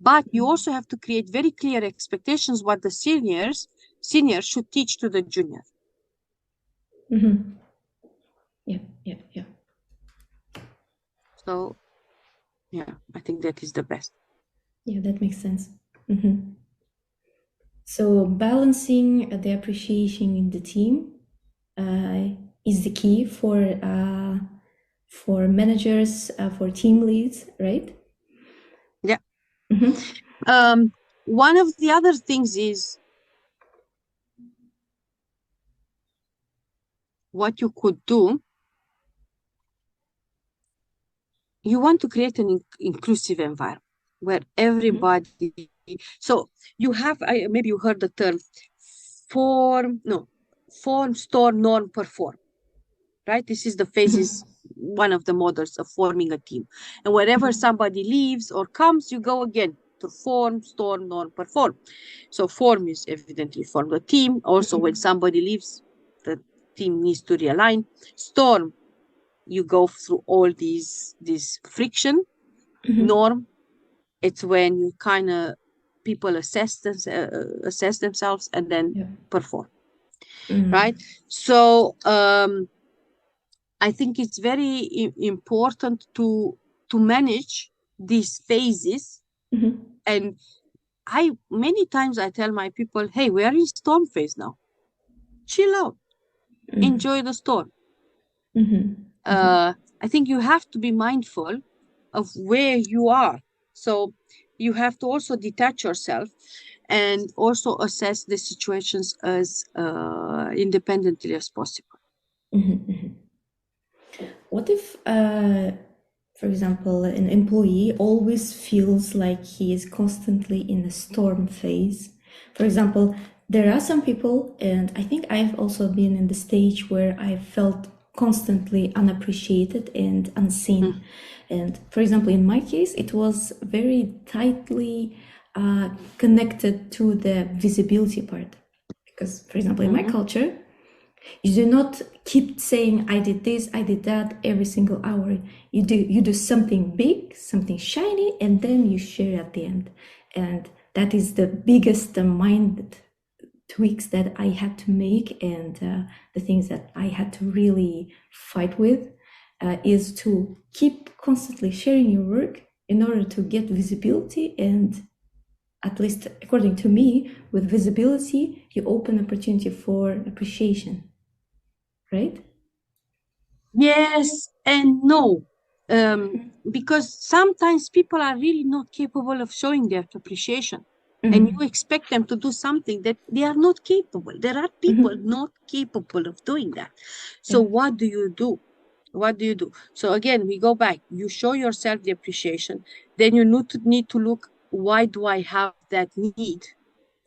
But you also have to create very clear expectations what the seniors should teach to the junior. Mm-hmm. Yeah. So yeah, I think that is the best. Yeah, that makes sense. Mm-hmm. So balancing the appreciation in the team is the key for managers, for team leads, right? Yeah. Mm-hmm. One of the other things is what you could do. You want to create an inclusive environment where everybody. So you have, maybe you heard the term form, store, norm, perform. Right? This is the phases, one of the models of forming a team. And wherever somebody leaves or comes, you go again to form, store, norm, perform. So form is evidently form the team. Also, when somebody leaves, the team needs to realign. Storm, you go through all these friction. Norm, it's when you kind of people assess themselves and then perform. Right? So I think it's very important to manage these phases. And many times I tell my people, hey, we are in storm phase now. Chill out. Enjoy the storm. I think you have to be mindful of where you are. So you have to also detach yourself and also assess the situations as independently as possible. What if, for example, an employee always feels like he is constantly in a storm phase? For example, there are some people, and I think I've also been in the stage where I felt constantly unappreciated and unseen. And for example, in my case, it was very tightly connected to the visibility part. Because, for example, in my culture, you do not keep saying I did this, I did that every single hour. You do something big, something shiny, and then you share at the end. And that is the biggest mind tweaks that I had to make, and the things that I had to really fight with is to keep constantly sharing your work in order to get visibility. And at least according to me, with visibility you open opportunity for appreciation, right? Yes and no. Because sometimes people are really not capable of showing their appreciation. And you expect them to do something that they are not capable. There are people not capable of doing that. So what do you do? What do you do? So again, we go back. You show yourself the appreciation. Then you need to look, why do I have that need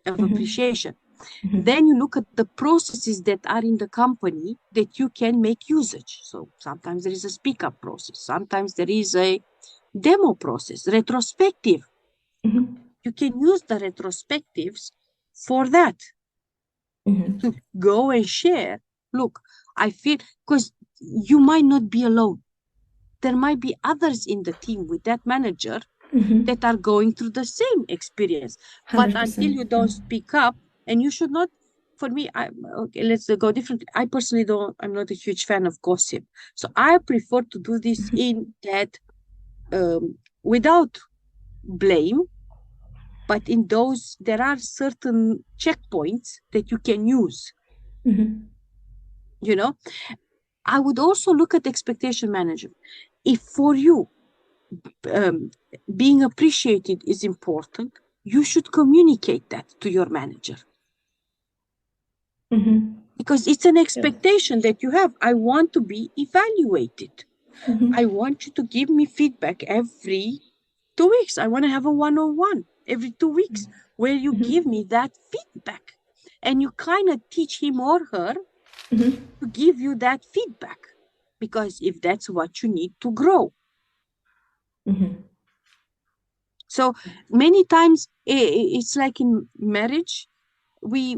of appreciation? Then you look at the processes that are in the company that you can make usage. So sometimes there is a speak up process. Sometimes there is a demo process, retrospective. You can use the retrospectives for that. To go and share. Look, I feel, because you might not be alone. There might be others in the team with that manager that are going through the same experience. 100%. But until you don't speak up, and you should not, for me, okay, let's go differently. I personally I'm not a huge fan of gossip. So I prefer to do this in that, without blame, but in those, there are certain checkpoints that you can use. I would also look at expectation management. If for you, being appreciated is important, you should communicate that to your manager. Because it's an expectation that you have. I want to be evaluated. I want you to give me feedback every 2 weeks. I want to have a one-on-one every 2 weeks where you give me that feedback. And you kind of teach him or her to give you that feedback. Because if that's what you need to grow. So many times it's like in marriage, we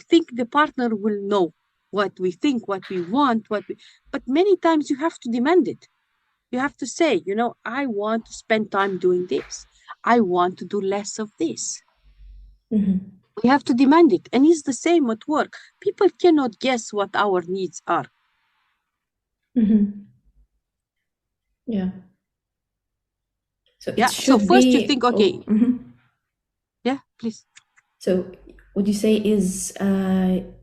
think the partner will know what we think, what we want, but many times you have to demand it. You have to say, I want to spend time doing this. I want to do less of this. We have to demand it. And it's the same at work. People cannot guess what our needs are. Yeah. So it Yeah. should So first be, you think, okay. Yeah, please. So what you say is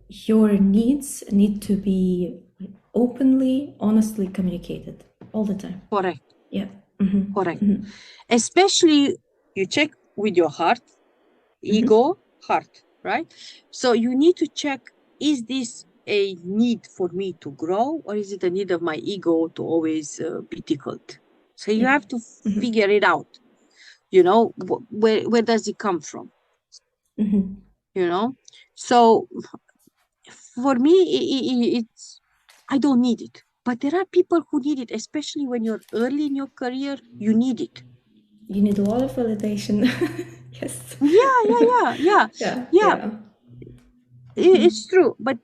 your needs need to be openly, honestly communicated all the time. Correct. Yeah. Correct. Especially you check with your heart, ego, heart, right? So you need to check, is this a need for me to grow, or is it a need of my ego to always be tickled? So you have to figure it out. Where does it come from? So for me, it's I don't need it. But there are people who need it, especially when you're early in your career, you need it. You need a lot of validation. Yes. Yeah. It's true. But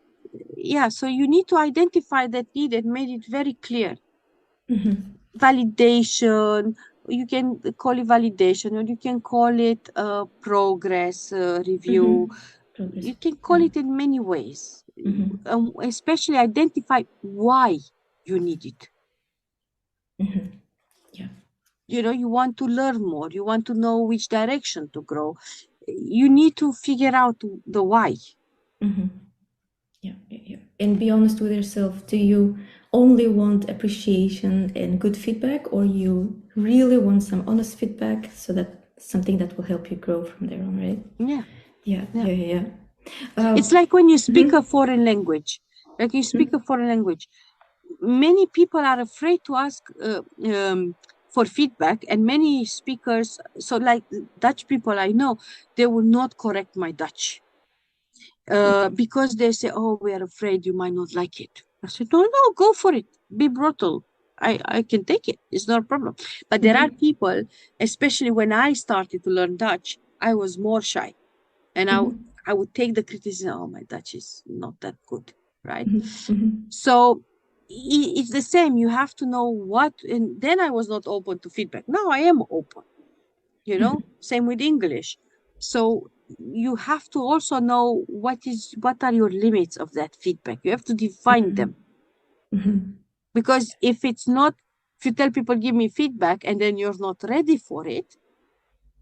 yeah, so you need to identify that need and made it very clear. Validation, you can call it validation, or you can call it progress review. You can call it in many ways. Especially identify why you need it. Yeah. You want to learn more. You want to know which direction to grow. You need to figure out the why. Yeah. And be honest with yourself. Do you only want appreciation and good feedback, or you really want some honest feedback, so that something that will help you grow from there on, right? Yeah. It's like when you speak a foreign language. Many people are afraid to ask for feedback, and many speakers, so like Dutch people I know, they will not correct my Dutch because they say, oh, we are afraid you might not like it. I said, no, go for it. Be brutal. I can take it. It's not a problem. But there are people, especially when I started to learn Dutch, I was more shy. And I would take the criticism, oh, my Dutch is not that good, right? So it's the same. You have to know what, and then I was not open to feedback. Now I am open, same with English. So you have to also know what are your limits of that feedback. You have to define them. Because if you tell people, give me feedback, and then you're not ready for it,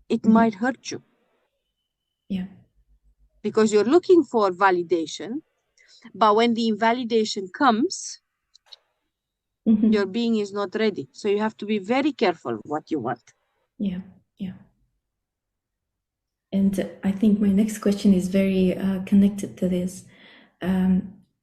it might hurt you. Yeah. Because you're looking for validation, but when the invalidation comes, your being is not ready. So you have to be very careful what you want. Yeah. And I think my next question is very connected to this.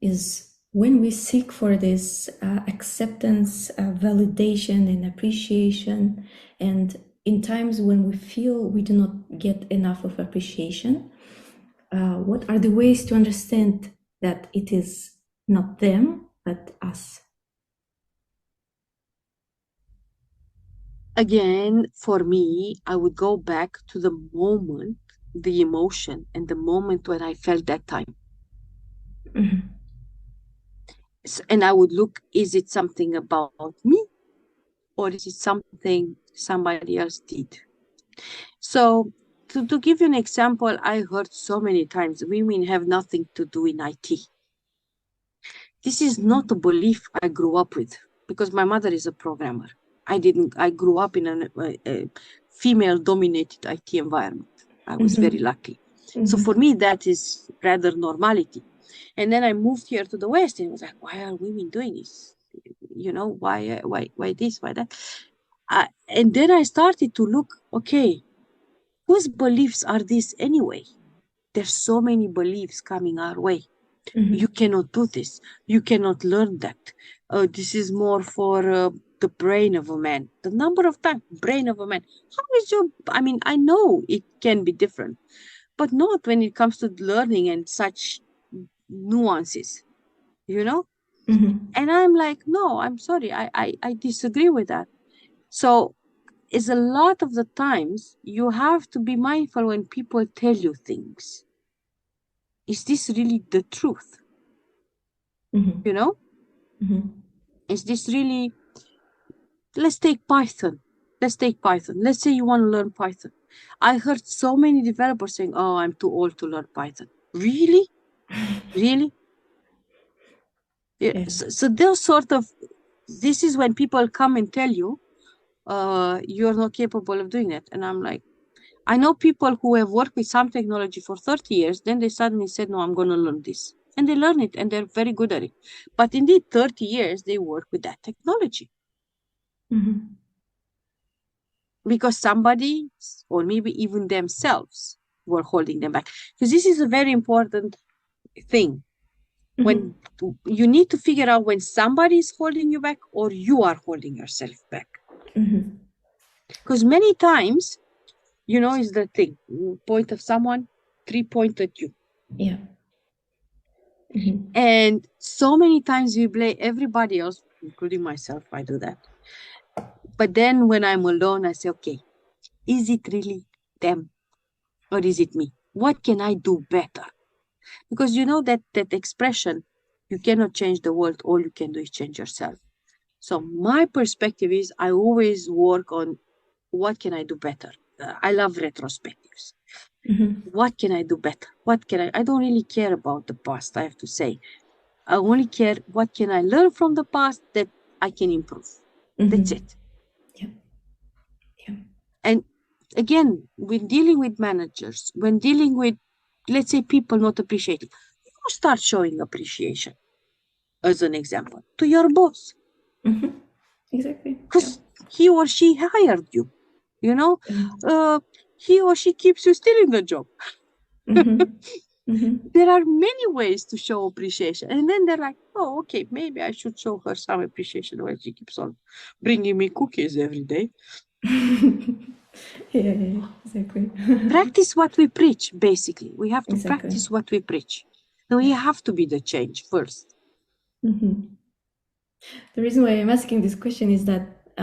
Is when we seek for this acceptance, validation, and appreciation, and in times when we feel we do not get enough of appreciation, what are the ways to understand that it is not them, but us? Again, for me, I would go back to the moment, the emotion, and the moment when I felt that time. And I would look, is it something about me, or is it something somebody else did? So to give you an example, I heard so many times women have nothing to do in IT. This is not a belief I grew up with, because my mother is a programmer. I grew up in a female-dominated IT environment. I was very lucky. So for me, that is rather normality. And then I moved here to the West, and I was like, why are women doing this? Why this, why that? And then I started to look, okay, whose beliefs are these anyway? There's so many beliefs coming our way. You cannot do this. You cannot learn that. This is more for the brain of a man. The number of times, brain of a man. How is your, I mean, I know it can be different, but not when it comes to learning and such nuances, you know? And I'm like, no, I'm sorry. I disagree with that. So it's a lot of the times you have to be mindful when people tell you things. Is this really the truth? You know? Is this really, let's take Python. Let's say you want to learn Python. I heard so many developers saying, oh, I'm too old to learn Python. Really? Really? Yeah. Yeah. So those sort of, this is when people come and tell you, you're not capable of doing it. And I'm like, I know people who have worked with some technology for 30 years, then they suddenly said, no, I'm going to learn this. And they learn it and they're very good at it. But indeed, 30 years, they work with that technology. Because somebody, or maybe even themselves, were holding them back. Because this is a very important thing. When you need to figure out when somebody is holding you back or you are holding yourself back. Because many times, you know, is the thing, point of someone, 3 point at you. Yeah. And so many times we blame everybody else, including myself. I do that. But then when I'm alone, I say, okay, is it really them or is it me? What can I do better? Because you know that expression, you cannot change the world, all you can do is change yourself. So my perspective is I always work on what can I do better. I love retrospectives. What can I do better? I don't really care about the past, I have to say. I only care what can I learn from the past that I can improve. That's it. Yeah. Yeah. And again, when dealing with managers, when dealing with, let's say, people not appreciating, you start showing appreciation, as an example, to your boss. Exactly. Because he or she hired you, you know? He or she keeps you still in the job. There are many ways to show appreciation. And then they're like, oh, okay, maybe I should show her some appreciation when she keeps on bringing me cookies every day. Yeah, exactly. Practice what we preach, basically. We have to Exactly. practice what we preach. And we have to be the change first. The reason why I'm asking this question is that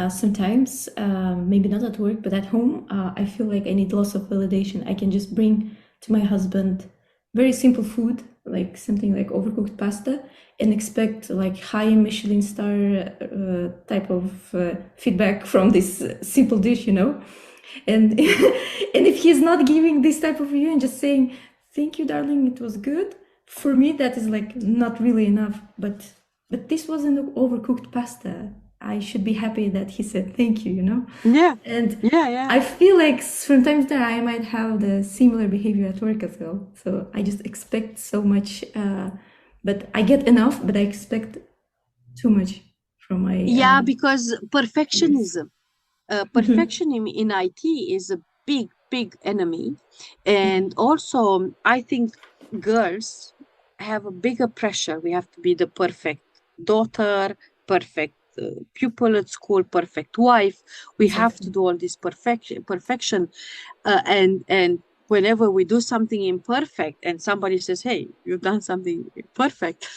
sometimes, maybe not at work, but at home, I feel like I need lots of validation. I can just bring to my husband very simple food, like something like overcooked pasta, and expect like high Michelin star type of feedback from this simple dish, you know? And and if he's not giving this type of review and just saying, thank you, darling, it was good, for me, that is like not really enough. But this wasn't overcooked pasta. I should be happy that he said thank you, you know? Yeah. And Yeah. I feel like from time to time I might have the similar behavior at work as well. So I just expect so much, but I get enough, but I expect too much from my... Yeah, because perfectionism. Perfectionism in IT is a big enemy. And also, I think girls have a bigger pressure. We have to be the perfect daughter, perfect pupil at school, perfect wife. We have to do all this perfection. And whenever we do something imperfect and somebody says, hey, you've done something perfect,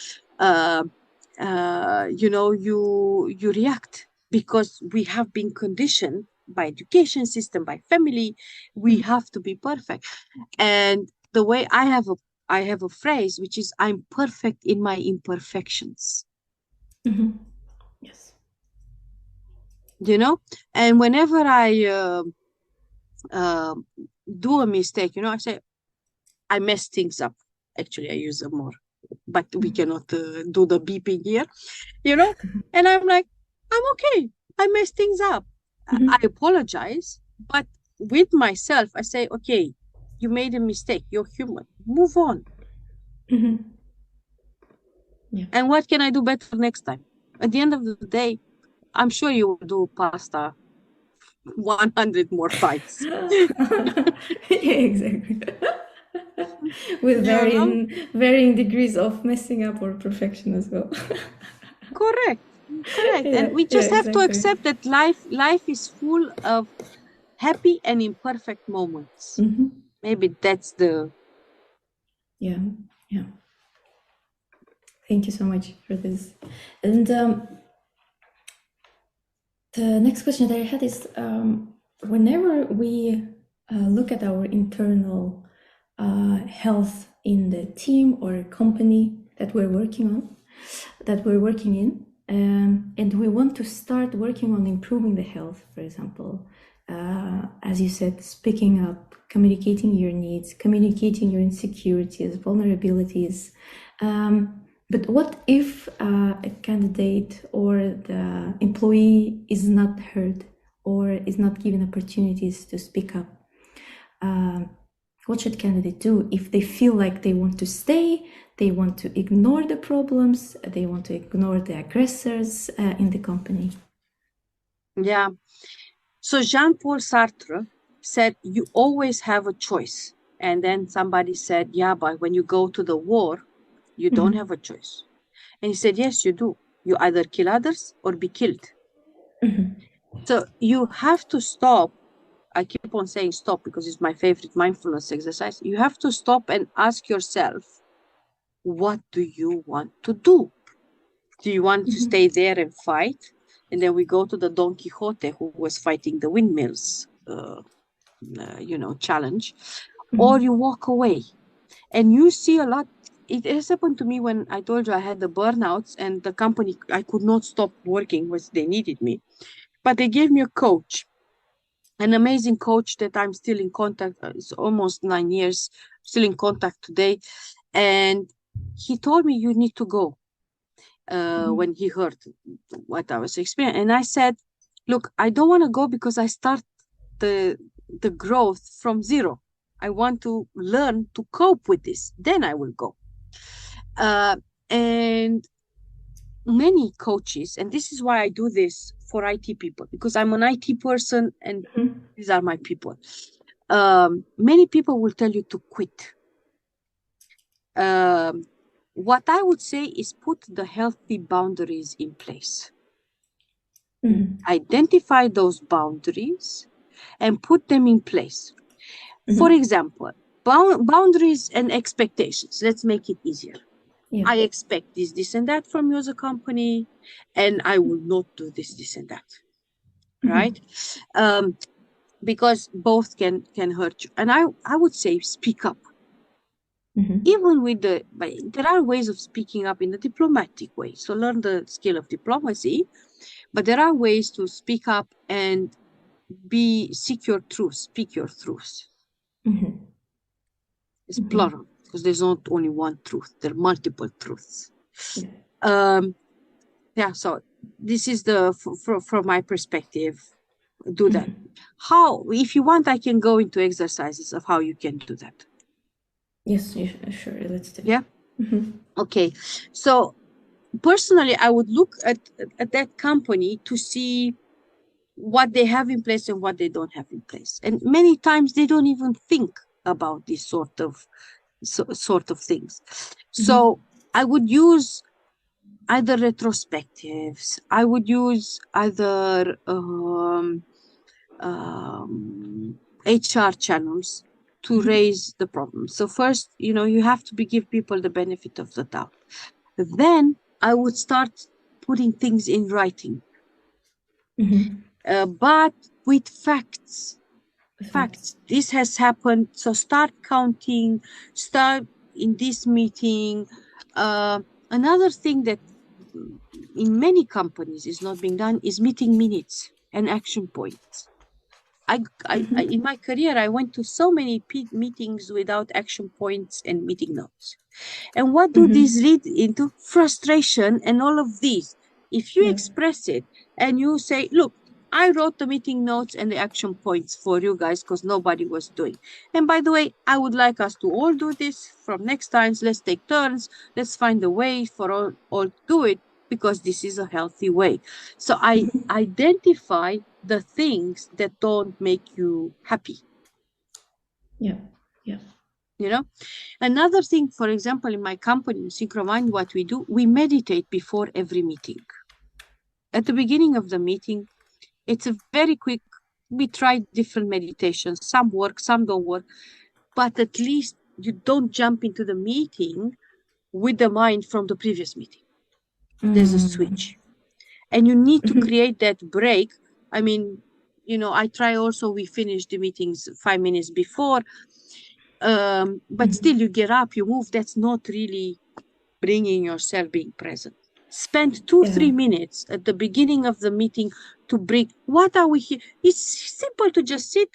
you know, you react because we have been conditioned by education system, by family. We have to be perfect. And the way I have a phrase which is, I'm perfect in my imperfections. Yes. You know, and whenever I do a mistake, you know, I say I mess things up. Actually, I use them more, but we cannot do the beeping here, you know. And I'm like, I'm okay. I mess things up. I apologize, but with myself, I say, okay, you made a mistake. You're human. Move on. Yeah. And what can I do better next time? At the end of the day, I'm sure you will do pasta 100 more fights. Yeah, exactly. With You know? varying degrees of messing up or perfection as well. Correct. Correct. Yeah, And we yeah, just have to exactly. accept that life is full of happy and imperfect moments. Hmm. Maybe that's the Yeah, yeah. Thank you so much for this. And the next question that I had is whenever we look at our internal health in the team or company that we're working on, that we're working in, and we want to start working on improving the health, for example, as you said, speaking up, communicating your needs, communicating your insecurities, vulnerabilities. But what if a candidate or the employee is not heard or is not given opportunities to speak up? What should candidate do if they feel like they want to stay, they want to ignore the problems, they want to ignore the aggressors in the company? yeah. So Jean-Paul Sartre said, you always have a choice. And then somebody said, yeah, but when you go to the war, you don't have a choice. And he said, yes, you do. You either kill others or be killed. So you have to stop. I keep on saying stop because it's my favorite mindfulness exercise. You have to stop and ask yourself, what do you want to do? Do you want to stay there and fight? And then we go to the Don Quixote who was fighting the windmills, challenge, or you walk away. And you see a lot. It has happened to me when I told you I had the burnouts and the company, I could not stop working because they needed me. But they gave me a coach, an amazing coach that I'm still in contact. It's almost 9 years, still in contact today. And he told me, you need to go when he heard what I was experiencing. And I said, look, I don't want to go because I start the growth from zero. I want to learn to cope with this. Then I will go. And many coaches, and this is why I do this for IT people, because I'm an IT person and these are my people. Many people will tell you to quit. What I would say is put the healthy boundaries in place. Identify those boundaries and put them in place. For example, boundaries and expectations. Let's make it easier. Yeah. I expect this, and that from you as a company, and I will not do this, and that. Right? Because both can hurt you. And I would say speak up. Even with there are ways of speaking up in a diplomatic way. So learn the skill of diplomacy, but there are ways to speak up and seek your truth, speak your truth. It's plural because there's not only one truth, there are multiple truths. Yeah, so this is from my perspective, do that. How, if you want, I can go into exercises of how you can do that. Yes, sure, let's do it. Yeah. Okay, so personally, I would look at that company to see what they have in place and what they don't have in place. And many times they don't even think about this sort of things. So I would use either retrospectives, I would use either HR channels to raise the problem. So first, you have to give people the benefit of the doubt. Then I would start putting things in writing, but with facts. Facts. This has happened. So start counting. Start in this meeting. Another thing that in many companies is not being done is meeting minutes and action points. I in my career, I went to so many meetings without action points and meeting notes. And what do these lead into? Frustration and all of these. If you express it and you say, look, I wrote the meeting notes and the action points for you guys because nobody was doing. And by the way, I would like us to all do this from next times. Let's take turns. Let's find a way for all to do it because this is a healthy way. So I identify the things that don't make you happy. Yeah. Yeah. You know, another thing, for example, in my company, Synchromind, what we do, we meditate before every meeting. At the beginning of the meeting, it's a very quick, we try different meditations. Some work, some don't work, but at least you don't jump into the meeting with the mind from the previous meeting. There's a switch. And you need to create that break. I mean, you know, I try also, we finish the meetings 5 minutes before, but still you get up, you move. That's not really bringing yourself being present. Spend 2-3 minutes at the beginning of the meeting to bring, what are we here? It's simple to just sit,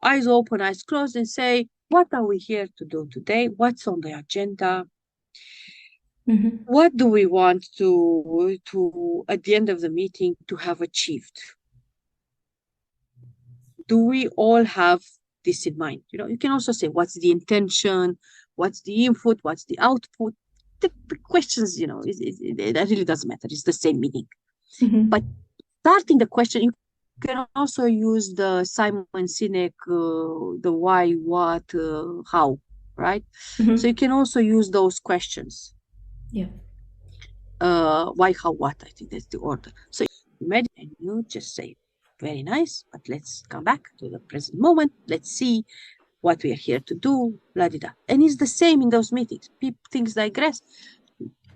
eyes open, eyes closed, and say, what are we here to do today? What's on the agenda? What do we want to at the end of the meeting to have achieved? Do we all have this in mind? You know, you can also say, what's the intention? What's the input? What's the output? The questions, you know, that really doesn't matter. It's the same meaning. But starting the question, you can also use the Simon Sinek, the why, what, how, right? So you can also use those questions. Yeah. Why, how, what? I think that's the order. So you meditate and you just say, very nice, but let's come back to the present moment. Let's see what we are here to do, blah, blah, blah. And it's the same in those meetings. Things digress.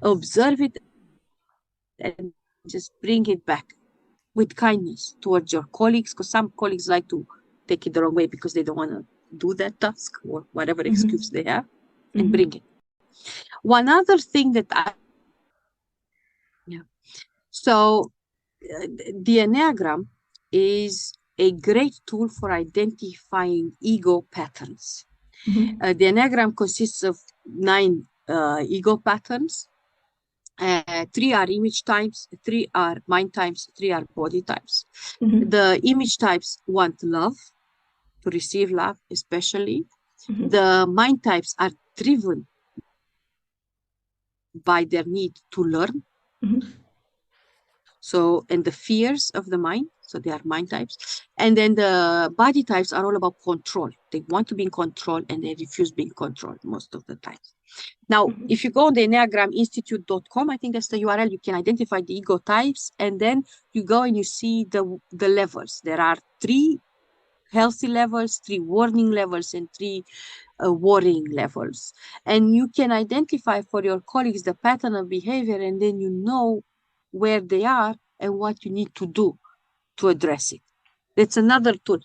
Observe it and just bring it back with kindness towards your colleagues, because some colleagues like to take it the wrong way because they don't want to do that task or whatever excuse they have, and bring it. One other thing that so the Enneagram is a great tool for identifying ego patterns. The Enneagram consists of 9 ego patterns. 3 are image types, 3 are mind types, 3 are body types. The image types want love, to receive love especially. The mind types are driven by their need to learn. So, and the fears of the mind, so they are mind types. And then the body types are all about control. They want to be in control and they refuse being controlled most of the time. Now, if you go on the EnneagramInstitute.com, I think that's the URL, you can identify the ego types, and then you go and you see the levels. There are 3 healthy levels, 3 warning levels, and 3 worrying levels. And you can identify for your colleagues the pattern of behavior, and then you know where they are and what you need to do to address it. That's another tool.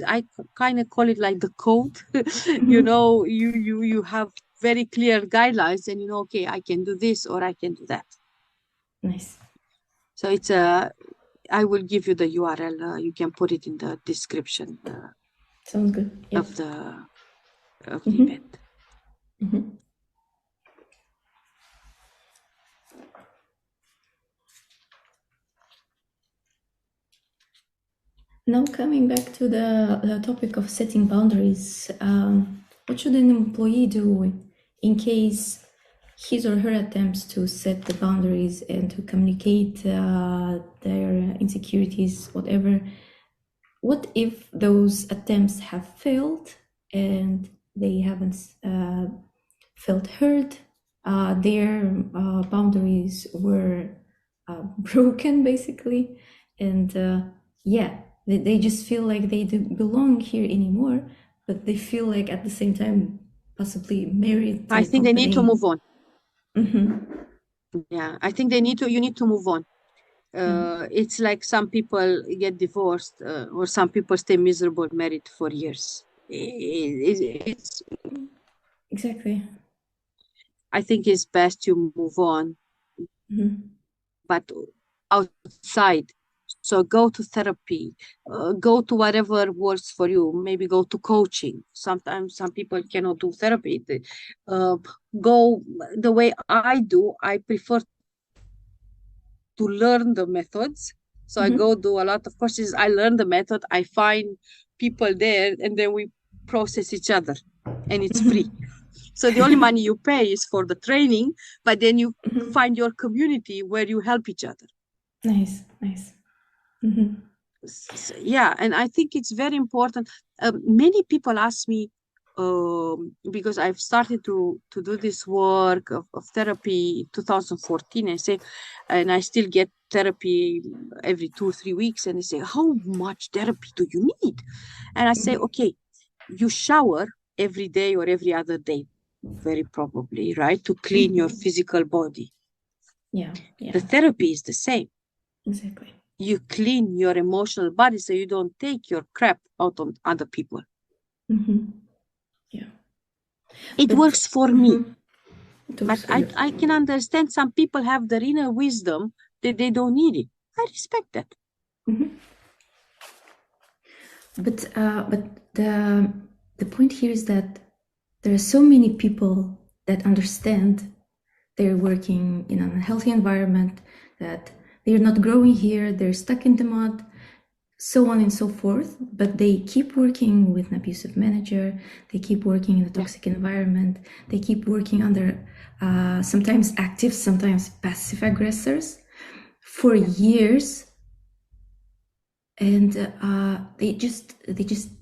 I kind of call it like the code. You know, you have very clear guidelines, and you know, okay, I can do this or I can do that. Nice. So it's I will give you the URL. You can put it in the description. Sounds good. Yep. Of the event. Now, coming back to the topic of setting boundaries, what should an employee do in case his or her attempts to set the boundaries and to communicate their insecurities, whatever, what if those attempts have failed and they haven't felt heard, their boundaries were broken basically, and they just feel like they don't belong here anymore, but they feel like at the same time possibly married to I think they need to move on. Yeah, I think you need to move on. It's like some people get divorced or some people stay miserable married for years. It's exactly. I think it's best you move on, but outside. So go to therapy, go to whatever works for you. Maybe go to coaching. Sometimes some people cannot do therapy. Go the way I do. I prefer to learn the methods. So I go do a lot of courses. I learn the method. I find people there, and then we process each other, and it's free. So the only money you pay is for the training, but then you find your community where you help each other. Nice. Yeah, and I think it's very important. Many people ask me, because I've started to do this work of therapy 2014. I say, and I still get therapy every 2 or 3 weeks, and they say, how much therapy do you need? And I say, okay, you shower every day or every other day, very probably, right, to clean your physical body. Yeah. The therapy is the same. Exactly. You clean your emotional body so you don't take your crap out on other people. Yeah. It works for me. But I can understand some people have their inner wisdom that they don't need it. I respect that. But the point here is that there are so many people that understand they're working in an unhealthy environment, that they're not growing here, they're stuck in the mud, so on and so forth, but they keep working with an abusive manager, they keep working in a toxic environment, they keep working under sometimes active, sometimes passive aggressors for years, and they just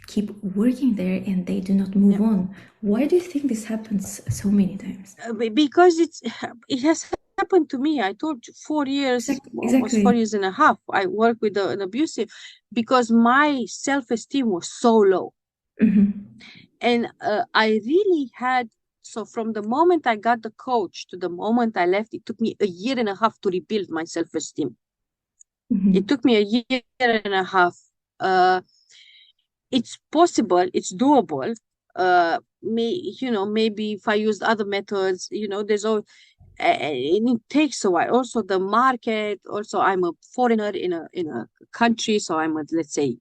keep working there and they do not move on. Why do you think this happens so many times? Because it has happened to me. I told you 4 years, almost 4 years and a half, I worked with an abusive, because my self-esteem was so low. And I really had, so from the moment I got the coach to the moment I left, it took me a year and a half to rebuild my self-esteem. It took me a year and a half. It's possible, it's doable. Maybe if I used other methods, there's always, and it takes a while. Also, the market. Also, I'm a foreigner in a country, so I'm a, let's say,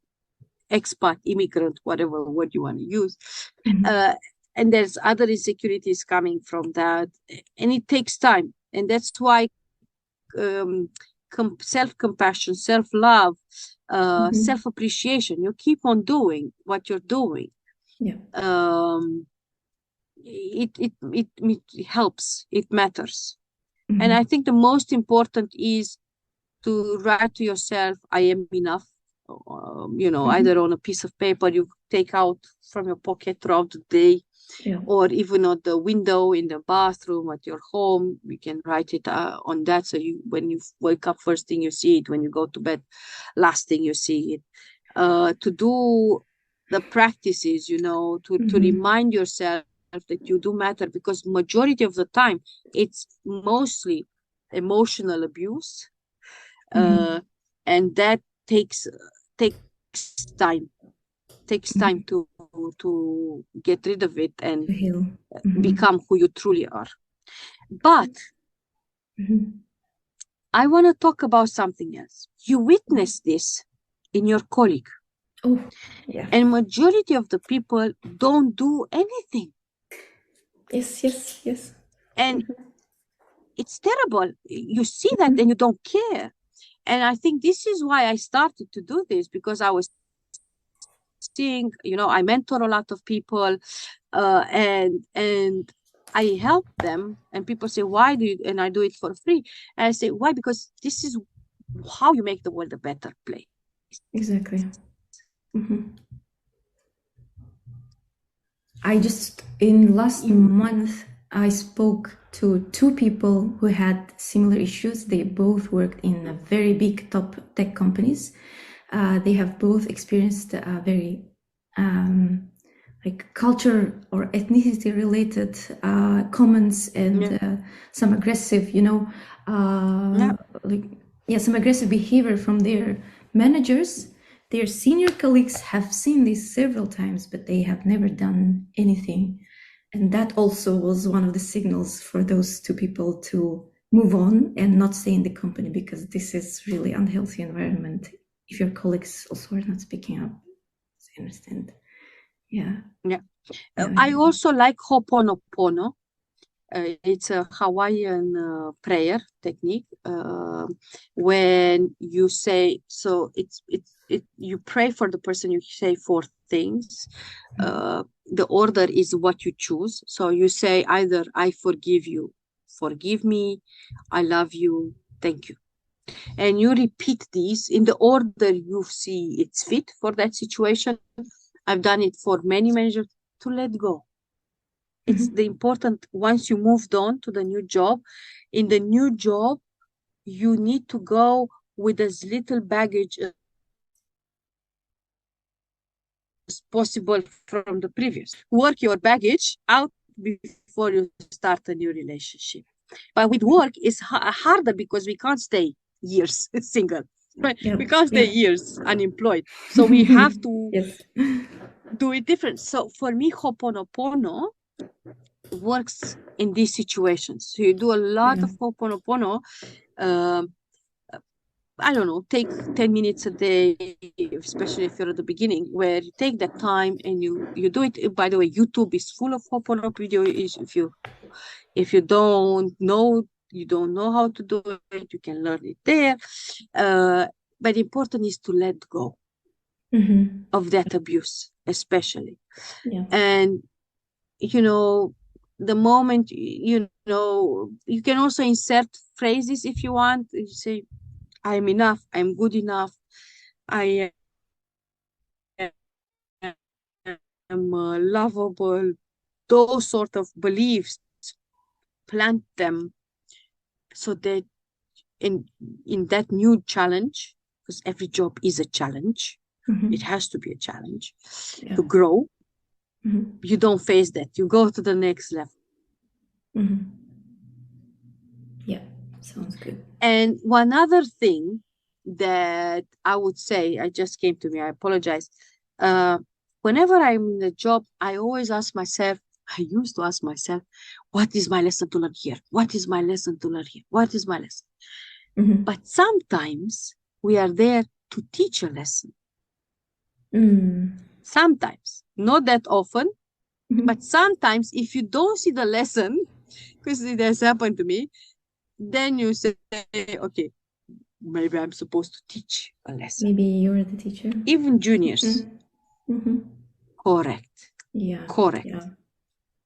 expat, immigrant, whatever word you want to use. And there's other insecurities coming from that, and it takes time. And that's why self-compassion, self-love, self-appreciation, you keep on doing what you're doing. It helps, it matters. And I think the most important is to write to yourself, I am enough. Either on a piece of paper you take out from your pocket throughout the day, or even on the window in the bathroom at your home, you can write it on that. So when you wake up, first thing you see it. When you go to bed, last thing you see it. To do the practices, to remind yourself that you do matter, because majority of the time it's mostly emotional abuse, and that takes time. Takes time to get rid of it and become who you truly are. But I want to talk about something else. You witness this in your colleague. And majority of the people don't do anything. Yes. And it's terrible. You see that and you don't care. And I think this is why I started to do this, because I was seeing, I mentor a lot of people, and I help them, and people say, why do you, and I do it for free. And I say, why? Because this is how you make the world a better place. Exactly. I just, in last month, I spoke to 2 people who had similar issues. They both worked in very big top tech companies. They have both experienced very like culture or ethnicity related comments and some aggressive, some aggressive behavior from their managers. Their senior colleagues have seen this several times, but they have never done anything. And that also was one of the signals for those 2 people to move on and not stay in the company, because this is really unhealthy environment if your colleagues also are not speaking up. I understand. I also like Ho'oponopono. It's a Hawaiian prayer technique, when you say, so you pray for the person, you say 4 things. The order is what you choose. So you say either I forgive you, forgive me, I love you, thank you. and you repeat these in the order you see it's fit for that situation. I've done it for many managers to let go. It's the important, once you moved on to the new job, in the new job, you need to go with as little baggage as possible from the previous. Work your baggage out before you start a new relationship. But with work, it's harder because we can't stay years single. Right? Yeah. We can't stay years unemployed. So we have to Yes. do it different. So for me, Ho'oponopono works in these situations. So you do a lot of Ho'oponopono. I don't know, take 10 minutes a day, especially if you're at the beginning, where you take that time and you do it. By the way, YouTube is full of Ho'oponopono videos. If you don't know how to do it, you can learn it there. But important is to let go of that abuse, especially. Yeah. And the moment you can also insert phrases if you want. You say, I'm enough, I'm good enough, I am lovable. Those sort of beliefs, plant them so that in that new challenge, because every job is a challenge, it has to be a challenge to grow. You don't face that, you go to the next level. Yeah, sounds good. And one other thing that I would say, I just came to me, I apologize. Whenever I'm in a job, I always ask myself, I used to ask myself, what is my lesson to learn here? What is my lesson to learn here? What is my lesson? But sometimes we are there to teach a lesson. Sometimes, not that often, but sometimes if you don't see the lesson, because it has happened to me, then you say, okay, maybe I'm supposed to teach a lesson. Maybe you're the teacher. Even juniors. Correct. Yeah. Correct. Yeah.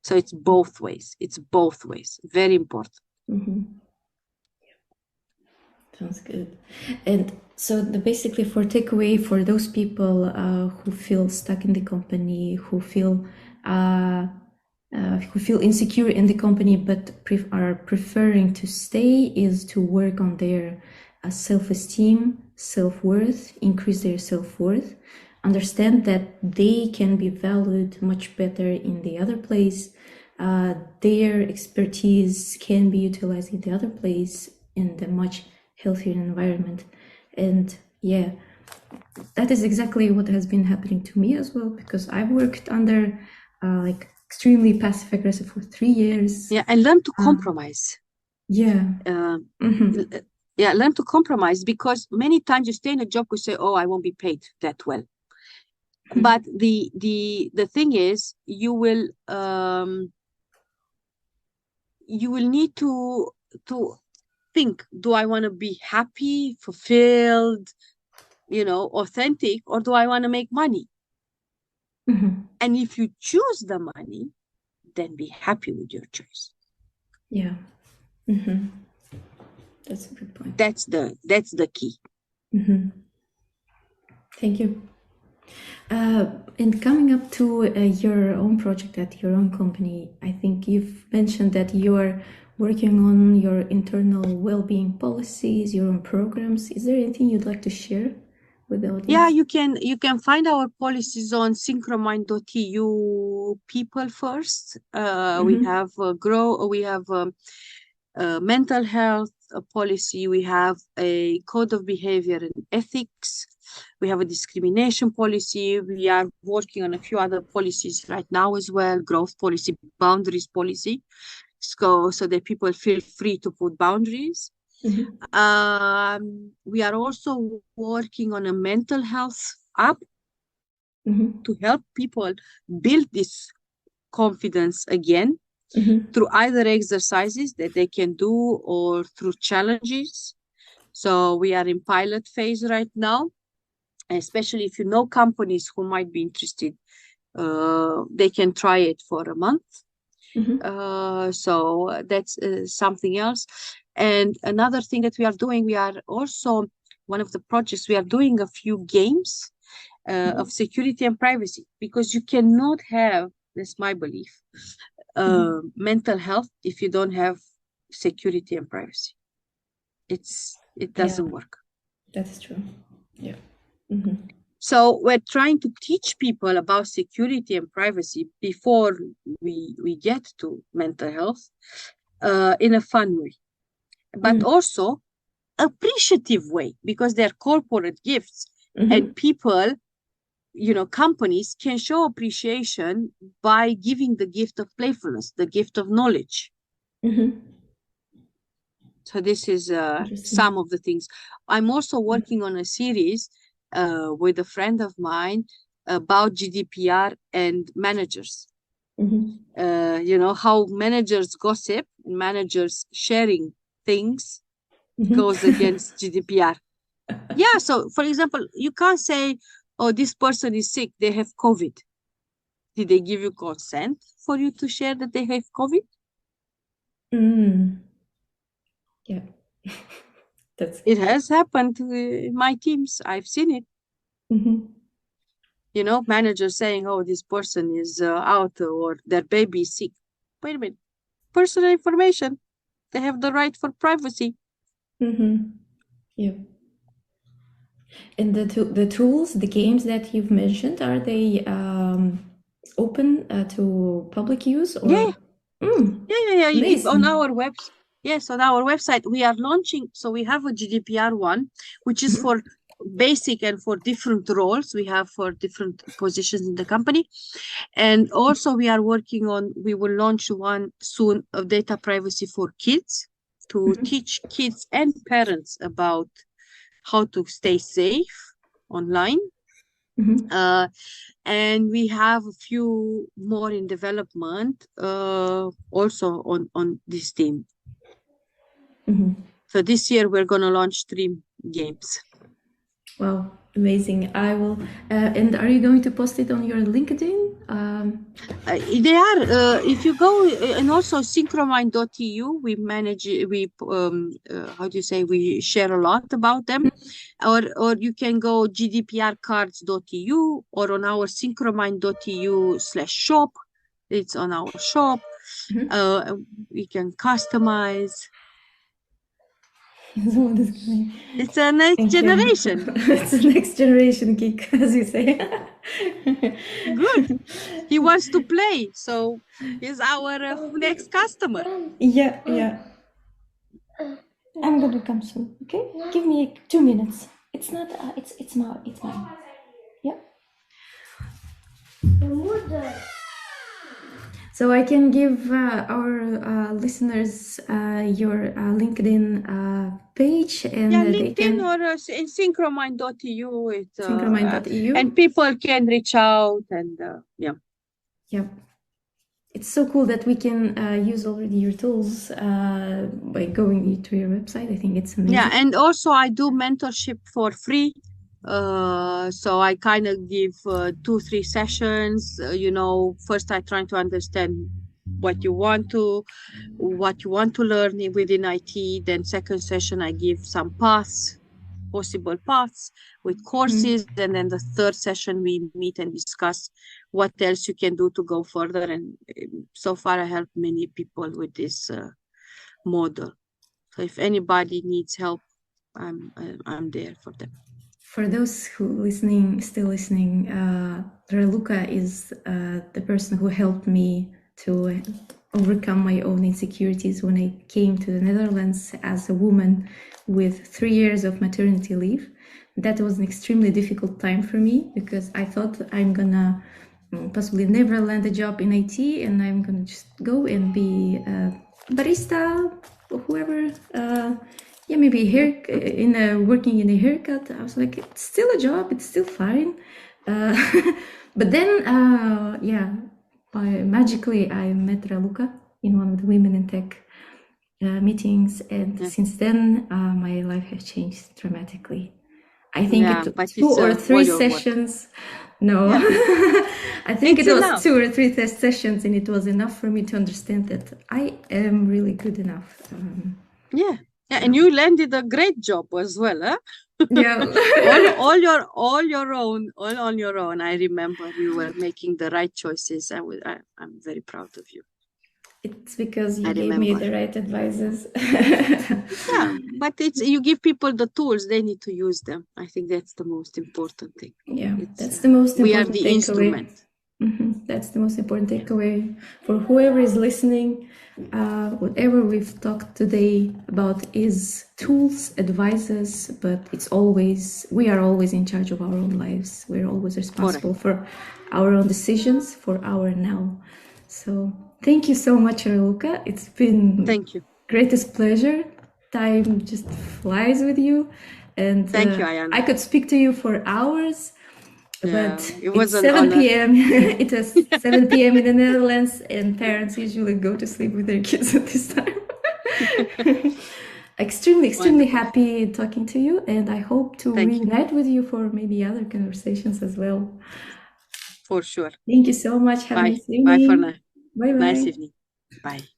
So it's both ways. It's both ways. Very important. Sounds good. And so basically for takeaway for those people who feel stuck in the company, who feel insecure in the company but are preferring to stay, is to work on their self-esteem, self-worth, increase their self-worth, understand that they can be valued much better in the other place, their expertise can be utilized in the other place in the much healthier environment. And yeah, that is exactly what has been happening to me as well, because I've worked under like extremely passive aggressive for 3 years. Yeah, and learn to compromise. Yeah. Yeah, learn to compromise, because many times you stay in a job, you say, oh, I won't be paid that well. But the thing is, you will need to think, do I want to be happy, fulfilled, authentic, or do I want to make money? And if you choose the money, then be happy with your choice. Yeah. That's a good point. That's the key. Thank you. And coming up to your own project at your own company, I think you've mentioned that you're working on your internal well-being policies, your own programs. Is there anything you'd like to share with the audience? Yeah, you can find our policies on synchromind.eu. People first. We have we have mental health policy. We have a code of behavior and ethics. We have a discrimination policy. We are working on a few other policies right now as well. Growth policy, boundaries policy, so that people feel free to put boundaries. We are also working on a mental health app to help people build this confidence again through either exercises that they can do or through challenges. So we are in pilot phase right now, especially if you know companies who might be interested, they can try it for a month. So that's something else. And another thing that we are doing, we are also, one of the projects, we are doing a few games of security and privacy, because you cannot have, that's my belief, mental health if you don't have security and privacy. It doesn't work. That's true. Yeah. So we're trying to teach people about security and privacy before we get to mental health in a fun way, but also appreciative way, because they're corporate gifts, and people, companies can show appreciation by giving the gift of playfulness, the gift of knowledge. So this is some of the things. I'm also working on a series with a friend of mine about GDPR and managers. How managers gossip and managers sharing things goes against GDPR. Yeah, so for example, you can't say, oh, this person is sick, they have COVID. Did they give you consent for you to share that they have COVID? Yeah. It has happened in my teams. I've seen it. Managers saying, oh, this person is out, or their baby is sick. Wait a minute. Personal information. They have the right for privacy. Yeah. And the tools, the games that you've mentioned, are they open to public use? Or? Yeah. Amazing. On our website. Yes, on our website, we are launching. So we have a GDPR one, which is for basic and for different roles. We have for different positions in the company. And also we are working on, we will launch one soon of data privacy for kids, to teach kids and parents about how to stay safe online. And we have a few more in development also on this theme. So this year we're going to launch 3 games. Wow, amazing. I will. And are you going to post it on your LinkedIn? They are. If you go, and also synchromind.eu, we manage. How do you say? We share a lot about them, or you can go gdprcards.eu or on our synchromind.eu/shop. It's on our shop. We can customize. It's a next generation. It's a next generation geek, as you say. Good. He wants to play, so he's our next customer. Yeah. I'm gonna come soon. Okay, give me 2 minutes. It's not. It's mine. Yeah. So I can give our listeners your LinkedIn page, and LinkedIn, they can, or in synchromind.eu. Synchromind.eu, and people can reach out, and yeah. It's so cool that we can use already your tools by going to your website. I think it's amazing. Yeah, and also I do mentorship for free. So I kind of give 2-3 sessions. First I try to understand what you want to learn within IT. Then second session I give some possible paths with courses, and then the third session we meet and discuss what else you can do to go further. And so far I help many people with this model. So if anybody needs help, I'm there for them. For those who still listening, Raluca is the person who helped me to overcome my own insecurities when I came to the Netherlands as a woman with 3 years of maternity leave. That was an extremely difficult time for me, because I thought I'm gonna possibly never land a job in IT, and I'm gonna just go and be a barista or whoever. Maybe working in a haircut. I was like, it's still a job, it's still fine. But then, magically I met Raluca in one of the Women in Tech meetings, and since then my life has changed dramatically. I think it took 2 or 3 sessions. No, I think It's it was enough. 2 or 3 test sessions, and it was enough for me to understand that I am really good enough. Yeah. And you landed a great job as well, huh? Yeah. all on your own. I remember you were making the right choices. I'm very proud of you. It's because you I gave me remember. the right advices. Yeah, but it's you give people the tools, they need to use them. I think that's the most important thing. Yeah, that's the most we are important the takeaway. instrument. That's the most important takeaway for whoever is listening. Whatever we've talked today about is tools, advices, but we are always in charge of our own lives. We're always responsible for our own decisions, for our now. So thank you so much, Raluca. It's been Thank you. greatest pleasure. Time just flies with you, and Thank you, Ayana. I could speak to you for hours. Yeah, But it was it's an 7 honor. p.m. It was 7 p.m. in the Netherlands, and parents usually go to sleep with their kids at this time. Extremely Wonderful. happy talking to you, and I hope to Thank you. reunite with you for maybe other conversations as well. For sure. Thank you so much. Have a Bye. nice evening. Bye for now. Bye bye. Nice evening. Bye.